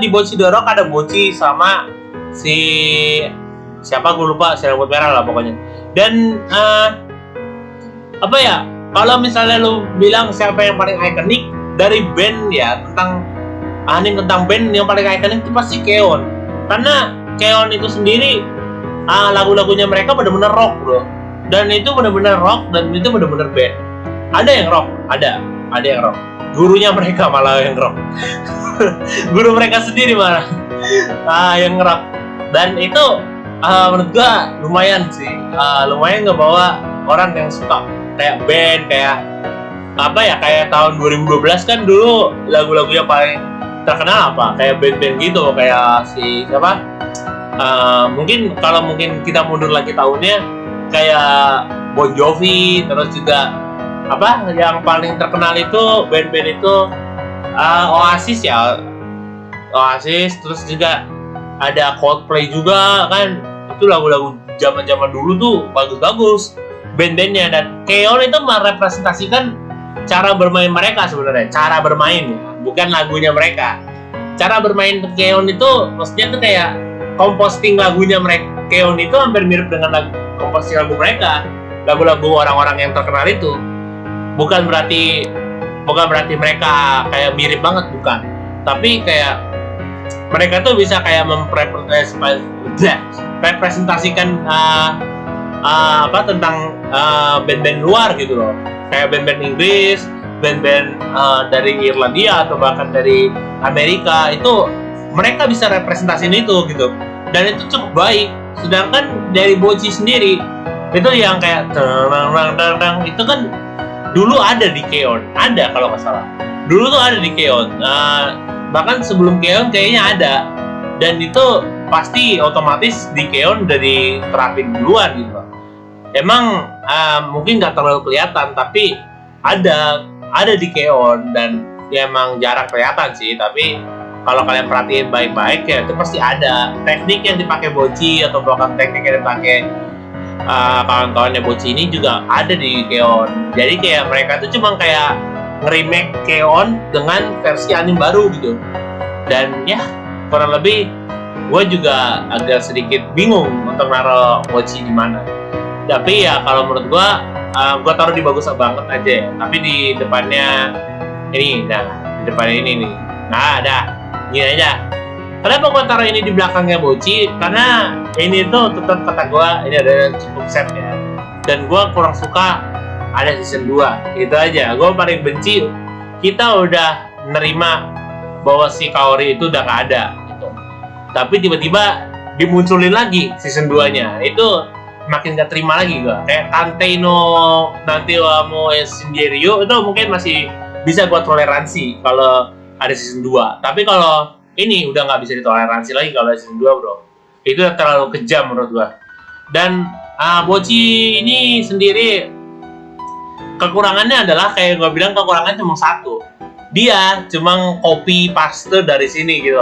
Bocce the Rock ada Bocce sama si siapa gue lupa, si rambut merah lah pokoknya. Dan kalau misalnya lu bilang siapa yang paling ikonik dari band ya, tentang band yang paling ikonik itu pasti Keon. Karena Keon itu sendiri lagu-lagunya mereka benar-benar rock bro. Dan itu benar-benar rock dan itu benar-benar band. Ada yang rock, ada yang rock. Gurunya mereka malah yang rock. Guru mereka sendiri malah yang rock. Dan itu menurut gua lumayan sih, lumayan ngebawa orang yang suka kayak band, kayak tahun 2012 kan dulu lagu-lagu yang paling terkenal kayak band-band gitu, kayak si siapa, mungkin kita mundur lagi tahunnya kayak Bon Jovi, terus juga yang paling terkenal itu band-band itu Oasis, terus juga ada Coldplay juga kan. Itu lagu-lagu zaman-zaman dulu tuh bagus-bagus band-bandnya. Dan Keon itu merepresentasikan cara bermain mereka sebenarnya, cara bermain bukan lagunya mereka. Cara bermain Keon itu maksudnya tuh kayak composting lagunya mereka. Keon itu hampir mirip dengan composting lagu mereka, lagu-lagu orang-orang yang terkenal itu. Bukan berarti mereka kayak mirip banget, bukan. Tapi kayak mereka tuh bisa kayak merepresentasikan tentang band-band luar gitu loh. Kayak band-band Inggris, band-band dari Irlandia atau bahkan dari Amerika, itu mereka bisa representasiin itu gitu. Dan itu cukup baik. Sedangkan dari Bocce sendiri itu yang kayak itu kan dulu ada di Keon, ada kalau nggak salah. Dulu tuh ada di Keon, bahkan sebelum Keon kayaknya ada. Dan itu pasti otomatis di Keon udah diterapin duluan gitu. Emang mungkin nggak terlalu kelihatan, tapi ada di Keon dan ya emang jarang kelihatan sih. Tapi kalau kalian perhatiin baik-baik ya itu pasti ada teknik yang dipakai Bocce atau bahkan teknik yang dipakai kawan-kawannya Bocce ini juga ada di Keon. Jadi kayak mereka tuh cuma kayak nge-remake Keon dengan versi anime baru gitu. Dan ya kurang lebih gue juga agak sedikit bingung untuk naruh Bocce di mana. Tapi ya kalau menurut gue taruh di bagus banget aja ya. Tapi di depannya ini, di depannya ini nih. Nah, gini aja. Kenapa gue taruh ini di belakangnya Bocce? Karena ini tuh tetap kata gue ini ada cukup set ya. Dan gue kurang suka ada season 2. Itu aja. Gue paling benci kita udah nerima bahwa si Kaori itu udah gak ada gitu. Tapi tiba-tiba dimunculin lagi season 2-nya. Itu makin gak terima lagi gue. Kayak Tantei no Nanti Wamo Shinryu itu mungkin masih bisa gue toleransi kalau ada season 2. Tapi kalau ini udah nggak bisa ditoleransi lagi kalau season 2 bro. Itu udah terlalu kejam menurut gua. Dan Bocce ini sendiri kekurangannya adalah kayak gua bilang, kekurangannya cuma satu. Dia cuma copy paste dari sini gitu.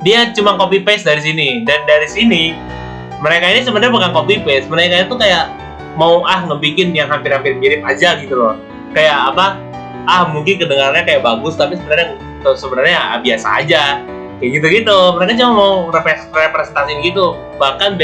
Dia cuma copy paste dari sini. Dan dari sini mereka ini sebenarnya bukan copy paste. Mereka itu kayak mau ngebikin yang hampir-hampir mirip aja gitu loh. Kayak mungkin kedengarannya kayak bagus tapi sebenarnya biasa aja kayak gitu-gitu. Mereka cuma mau representasiin gitu. Bahkan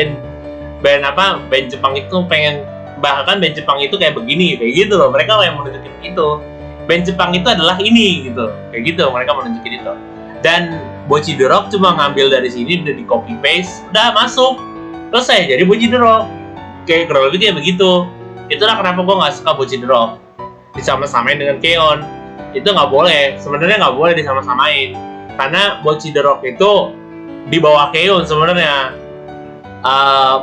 band Jepang itu pengen, bahkan band Jepang itu kayak begini, kayak gitu loh, mereka yang menunjukin itu. Band Jepang itu adalah ini gitu, kayak gitu mereka menunjukin itu. Dan Bocchi The Rock cuma ngambil dari sini, udah di copy paste, udah masuk, selesai jadi Bocchi The Rock. Kayak kurang lebih kayak begitu. Itulah kenapa gue nggak suka Bocchi The Rock disama-samain dengan Keon. Itu nggak boleh, sebenarnya nggak boleh disama-samain, karena Bocchi The Rock itu di bawah Keon sebenarnya.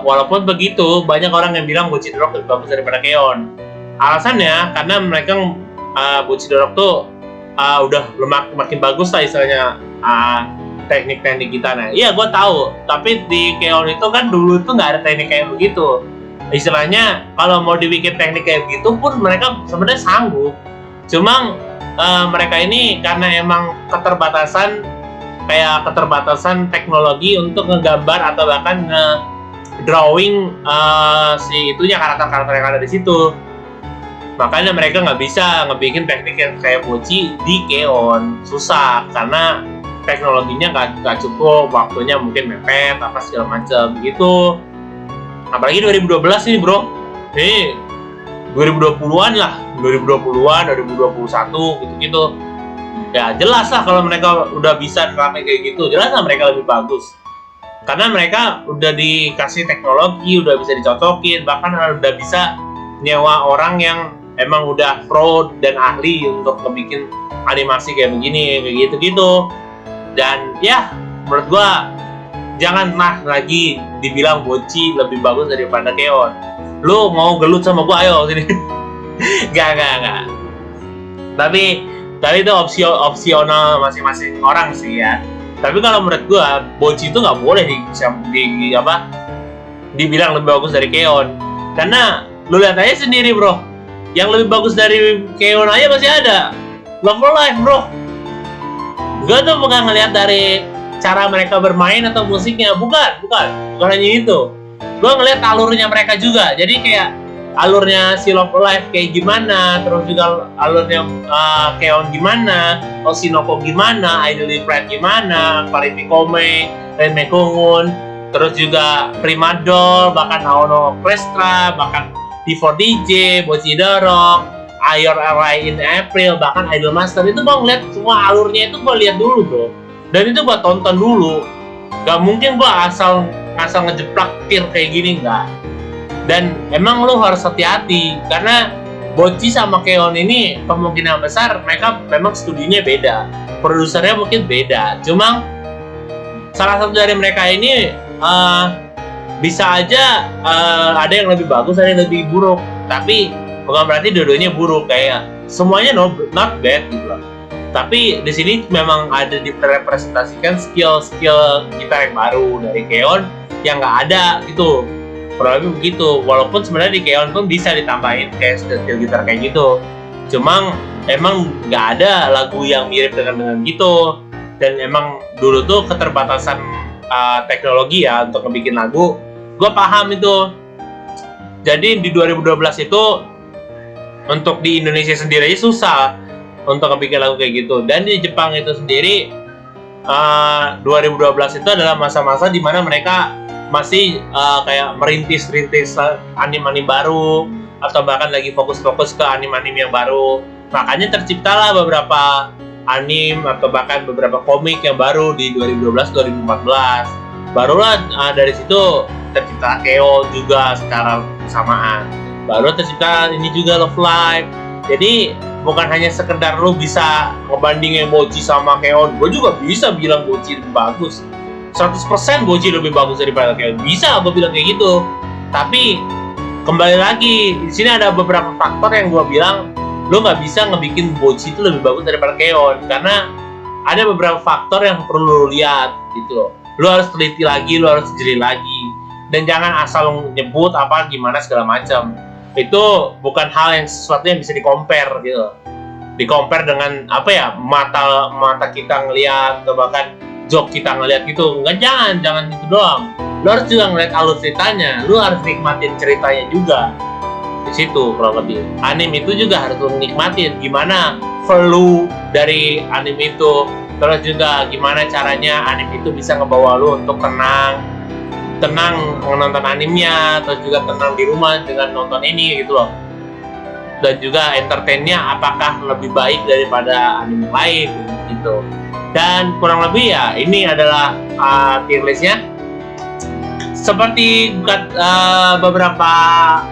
Walaupun begitu, banyak orang yang bilang Bocchi The Rock lebih bagus daripada Keon. Alasannya karena mereka Bocchi The Rock tuh udah makin bagus lah istilahnya, teknik-teknik kita. Nah, iya gue tahu, tapi di Keon itu kan dulu tuh nggak ada teknik kayak begitu. Istilahnya kalau mau dibikin teknik kayak begitu pun mereka sebenarnya sanggup. Cuma mereka ini karena emang keterbatasan teknologi untuk ngegambar atau bahkan drawing si itunya, karakter-karakter yang ada di situ. Makanya mereka nggak bisa ngebikin teknik yang kayak Bocchi di Keon. Susah karena teknologinya nggak cukup, waktunya mungkin mepet apa segala macam gitu. Apalagi 2012 ini bro, ini 2020-an lah, 2020-an, 2021 gitu-gitu. Ya jelas lah kalau mereka udah bisa rame kayak gitu, jelas lah mereka lebih bagus. Karena mereka udah dikasih teknologi, udah bisa dicocokin, bahkan udah bisa nyewa orang yang emang udah pro dan ahli untuk ngebikin animasi kayak begini, kayak gitu-gitu. Dan ya, menurut gua janganlah lagi dibilang Bocchi lebih bagus daripada Keon. Lu mau gelut sama gua, ayo sini. Gak. Tapi itu opsional masing-masing orang sih ya. Tapi kalau menurut gua, Bocchi itu nggak boleh dibilang lebih bagus dari Keon. Karena lu lihat aja sendiri bro, yang lebih bagus dari Keon aja masih ada, Love Live bro. Gua tuh bukan ngelihat dari cara mereka bermain atau musiknya, bukan hanya itu. Gua ngelihat alurnya mereka juga. Jadi kayak alurnya si Love Live kayak gimana, terus juga alurnya Keon gimana, Oshinoko gimana, Idly Pride gimana, Parimi Kome, Renmei Kungun, terus juga Primadol, bahkan Aono Orchestra, bahkan D4DJ, Bocchi The Rock, Ayor Arai in April, bahkan Idolmaster. Itu gue ngeliat semua alurnya itu gue lihat dulu bro, dan itu gue tonton dulu. Gak mungkin gue asal ngejeplak tir kayak gini, enggak. Dan emang lo harus hati-hati karena Bocchi sama Keon ini kemungkinan besar mereka memang studinya beda, produsernya mungkin beda. Cuma salah satu dari mereka ini bisa aja ada yang lebih bagus, ada yang lebih buruk. Tapi bukan berarti dua-duanya buruk, kayak semuanya not bad gitu loh. Tapi di sini memang ada direpresentasikan skill gitar yang baru dari Keon yang nggak ada gitu. Kurang lebih begitu. Walaupun sebenarnya di Keon pun bisa ditambahin kayak skill gitar kayak gitu. Cuma emang nggak ada lagu yang mirip dengan gitu. Dan emang dulu tuh keterbatasan teknologi ya untuk ngebikin lagu. Gue paham itu. Jadi di 2012 itu untuk di Indonesia sendiri aja susah untuk ngebikin lagu kayak gitu. Dan di Jepang itu sendiri 2012 itu adalah masa-masa di mana mereka masih kayak merintis anime-anime baru, atau bahkan lagi fokus-fokus ke anime-anime yang baru. Makanya terciptalah beberapa anime atau bahkan beberapa komik yang baru di 2012-2014. Barulah dari situ tercipta Keon juga secara bersamaan. Baru tercipta ini juga Love Live. Jadi bukan hanya sekedar lu bisa ngebandingin Bocchi sama Keon. Gue juga bisa bilang Bocchi lebih bagus. 100% Bocchi lebih bagus daripada Keon. Bisa gue bilang kayak gitu. Tapi kembali lagi, di sini ada beberapa faktor yang gue bilang lu nggak bisa ngebikin Bocchi itu lebih bagus daripada Keon, karena ada beberapa faktor yang perlu lu lihat gitu loh. Lu harus teliti lagi, lu harus jeli lagi, dan jangan asal nyebut apa gimana segala macam. Itu bukan hal yang sesuatu yang bisa di-compare gitu. Di-compare dengan apa ya, mata kita ngelihat atau bahkan joke kita ngelihat gitu. Enggak, jangan itu doang. Lu harus juga ngeliat alur ceritanya, lu harus nikmatin ceritanya juga. Di situ kurang lebih. Anime itu juga harus lu nikmatin gimana flow dari anime itu. Terus juga gimana caranya anime itu bisa ngebawa lu untuk tenang. tenang menonton animenya, atau juga tenang di rumah dengan nonton ini gitu loh. Dan juga entertainnya apakah lebih baik daripada anime lain gitu. Dan kurang lebih ya ini adalah tier listnya. Seperti beberapa,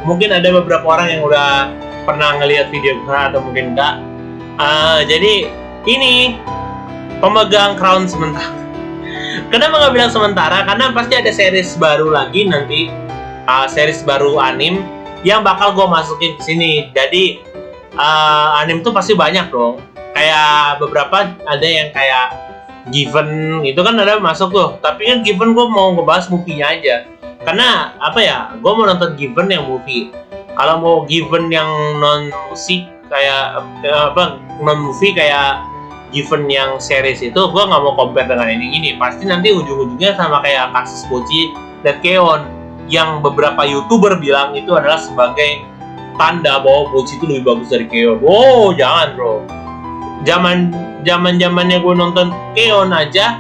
mungkin ada beberapa orang yang udah pernah ngelihat video gue atau mungkin enggak. Jadi ini pemegang crown sementara. Kenapa nggak bilang sementara? Karena pasti ada series baru lagi nanti, series baru anim yang bakal gue masukin ke sini. Jadi anim tuh pasti banyak dong. Kayak beberapa ada yang kayak Given itu kan ada masuk tuh. Tapi kan Given gue mau ngebahas movie-nya aja. Karena apa ya? Gue mau nonton Given yang movie. Kalau mau Given yang non musik kayak non movie kayak Given yang series itu, gue nggak mau compare dengan ini. Pasti nanti ujung-ujungnya sama kayak kasus Bocchi dan Keon yang beberapa YouTuber bilang itu adalah sebagai tanda bahwa Bocchi itu lebih bagus dari Keon. Oh, jangan bro. Zamannya gue nonton Keon aja,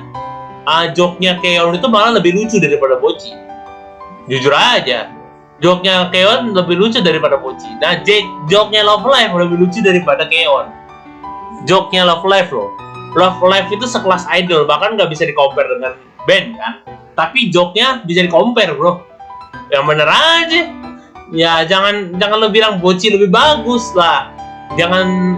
joke-nya Keon itu malah lebih lucu daripada Bocchi. Jujur aja, joke-nya Keon lebih lucu daripada Bocchi. Nah, joke-nya Love Live lebih lucu daripada Keon. Joke-nya Love Live loh. Love Live itu sekelas idol, bahkan nggak bisa di-compare dengan band kan. Tapi joke-nya bisa di-compare bro. Yang bener aja. Ya jangan lo bilang Bocchi lebih bagus lah. Jangan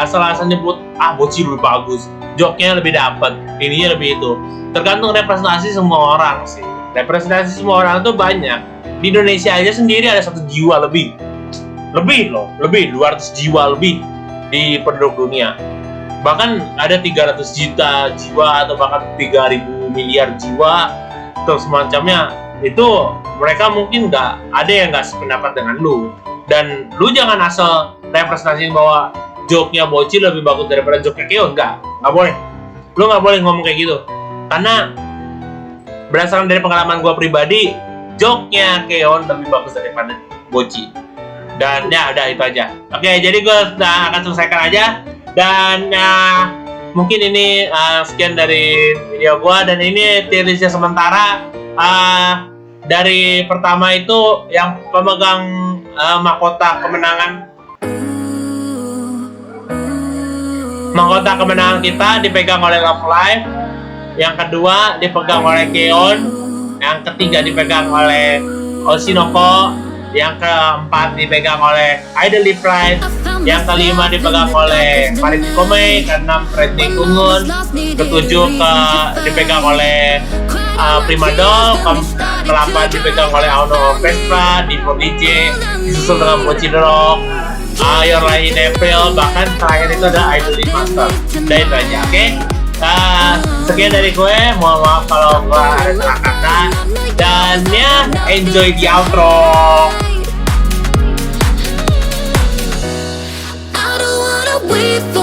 asal-asal nyebut Bocchi lebih bagus, joke-nya lebih dapat, ininya lebih itu. Tergantung representasi semua orang sih. Representasi semua orang tuh banyak. Di Indonesia aja sendiri ada 1 jiwa lebih 200 jiwa lebih di penduduk dunia. Bahkan ada 300 juta jiwa atau bahkan 3.000 miliar jiwa atau semacamnya. Itu mereka mungkin ada yang nggak sependapat dengan lu. Dan lu jangan asal representasiin bahwa joke-nya Bocchi lebih bagus daripada joke-nya Keon. Nggak boleh. Lu nggak boleh ngomong kayak gitu. Karena berdasarkan dari pengalaman gue pribadi, joke-nya Keon lebih bagus daripada Bocchi. Dan ya udah itu aja. Oke, jadi gue akan selesaikan aja. Dan mungkin ini sekian dari video gue. Dan ini tier listnya sementara. Dari pertama itu yang pemegang mahkota kemenangan kita dipegang oleh Love Live. Yang kedua dipegang oleh Keon. Yang ketiga dipegang oleh Oshinoko. Yang keempat dipegang oleh Idol Pride. Yang kelima dipegang oleh Farid Komei. Keenam Freddy Kungun. Ketujuh dipegang oleh Prima Doll. Ke-8 dipegang oleh Auno Orchestra, Divo DJ, disusul dengan Bocchi The Rock, Your Lie in April, bahkan terakhir itu ada Idol Master. Udah itu aja, oke? Sekian dari gue, mohon maaf kalau gue ada salah kata. Dan ya, enjoy the outro. I don't wanna wait for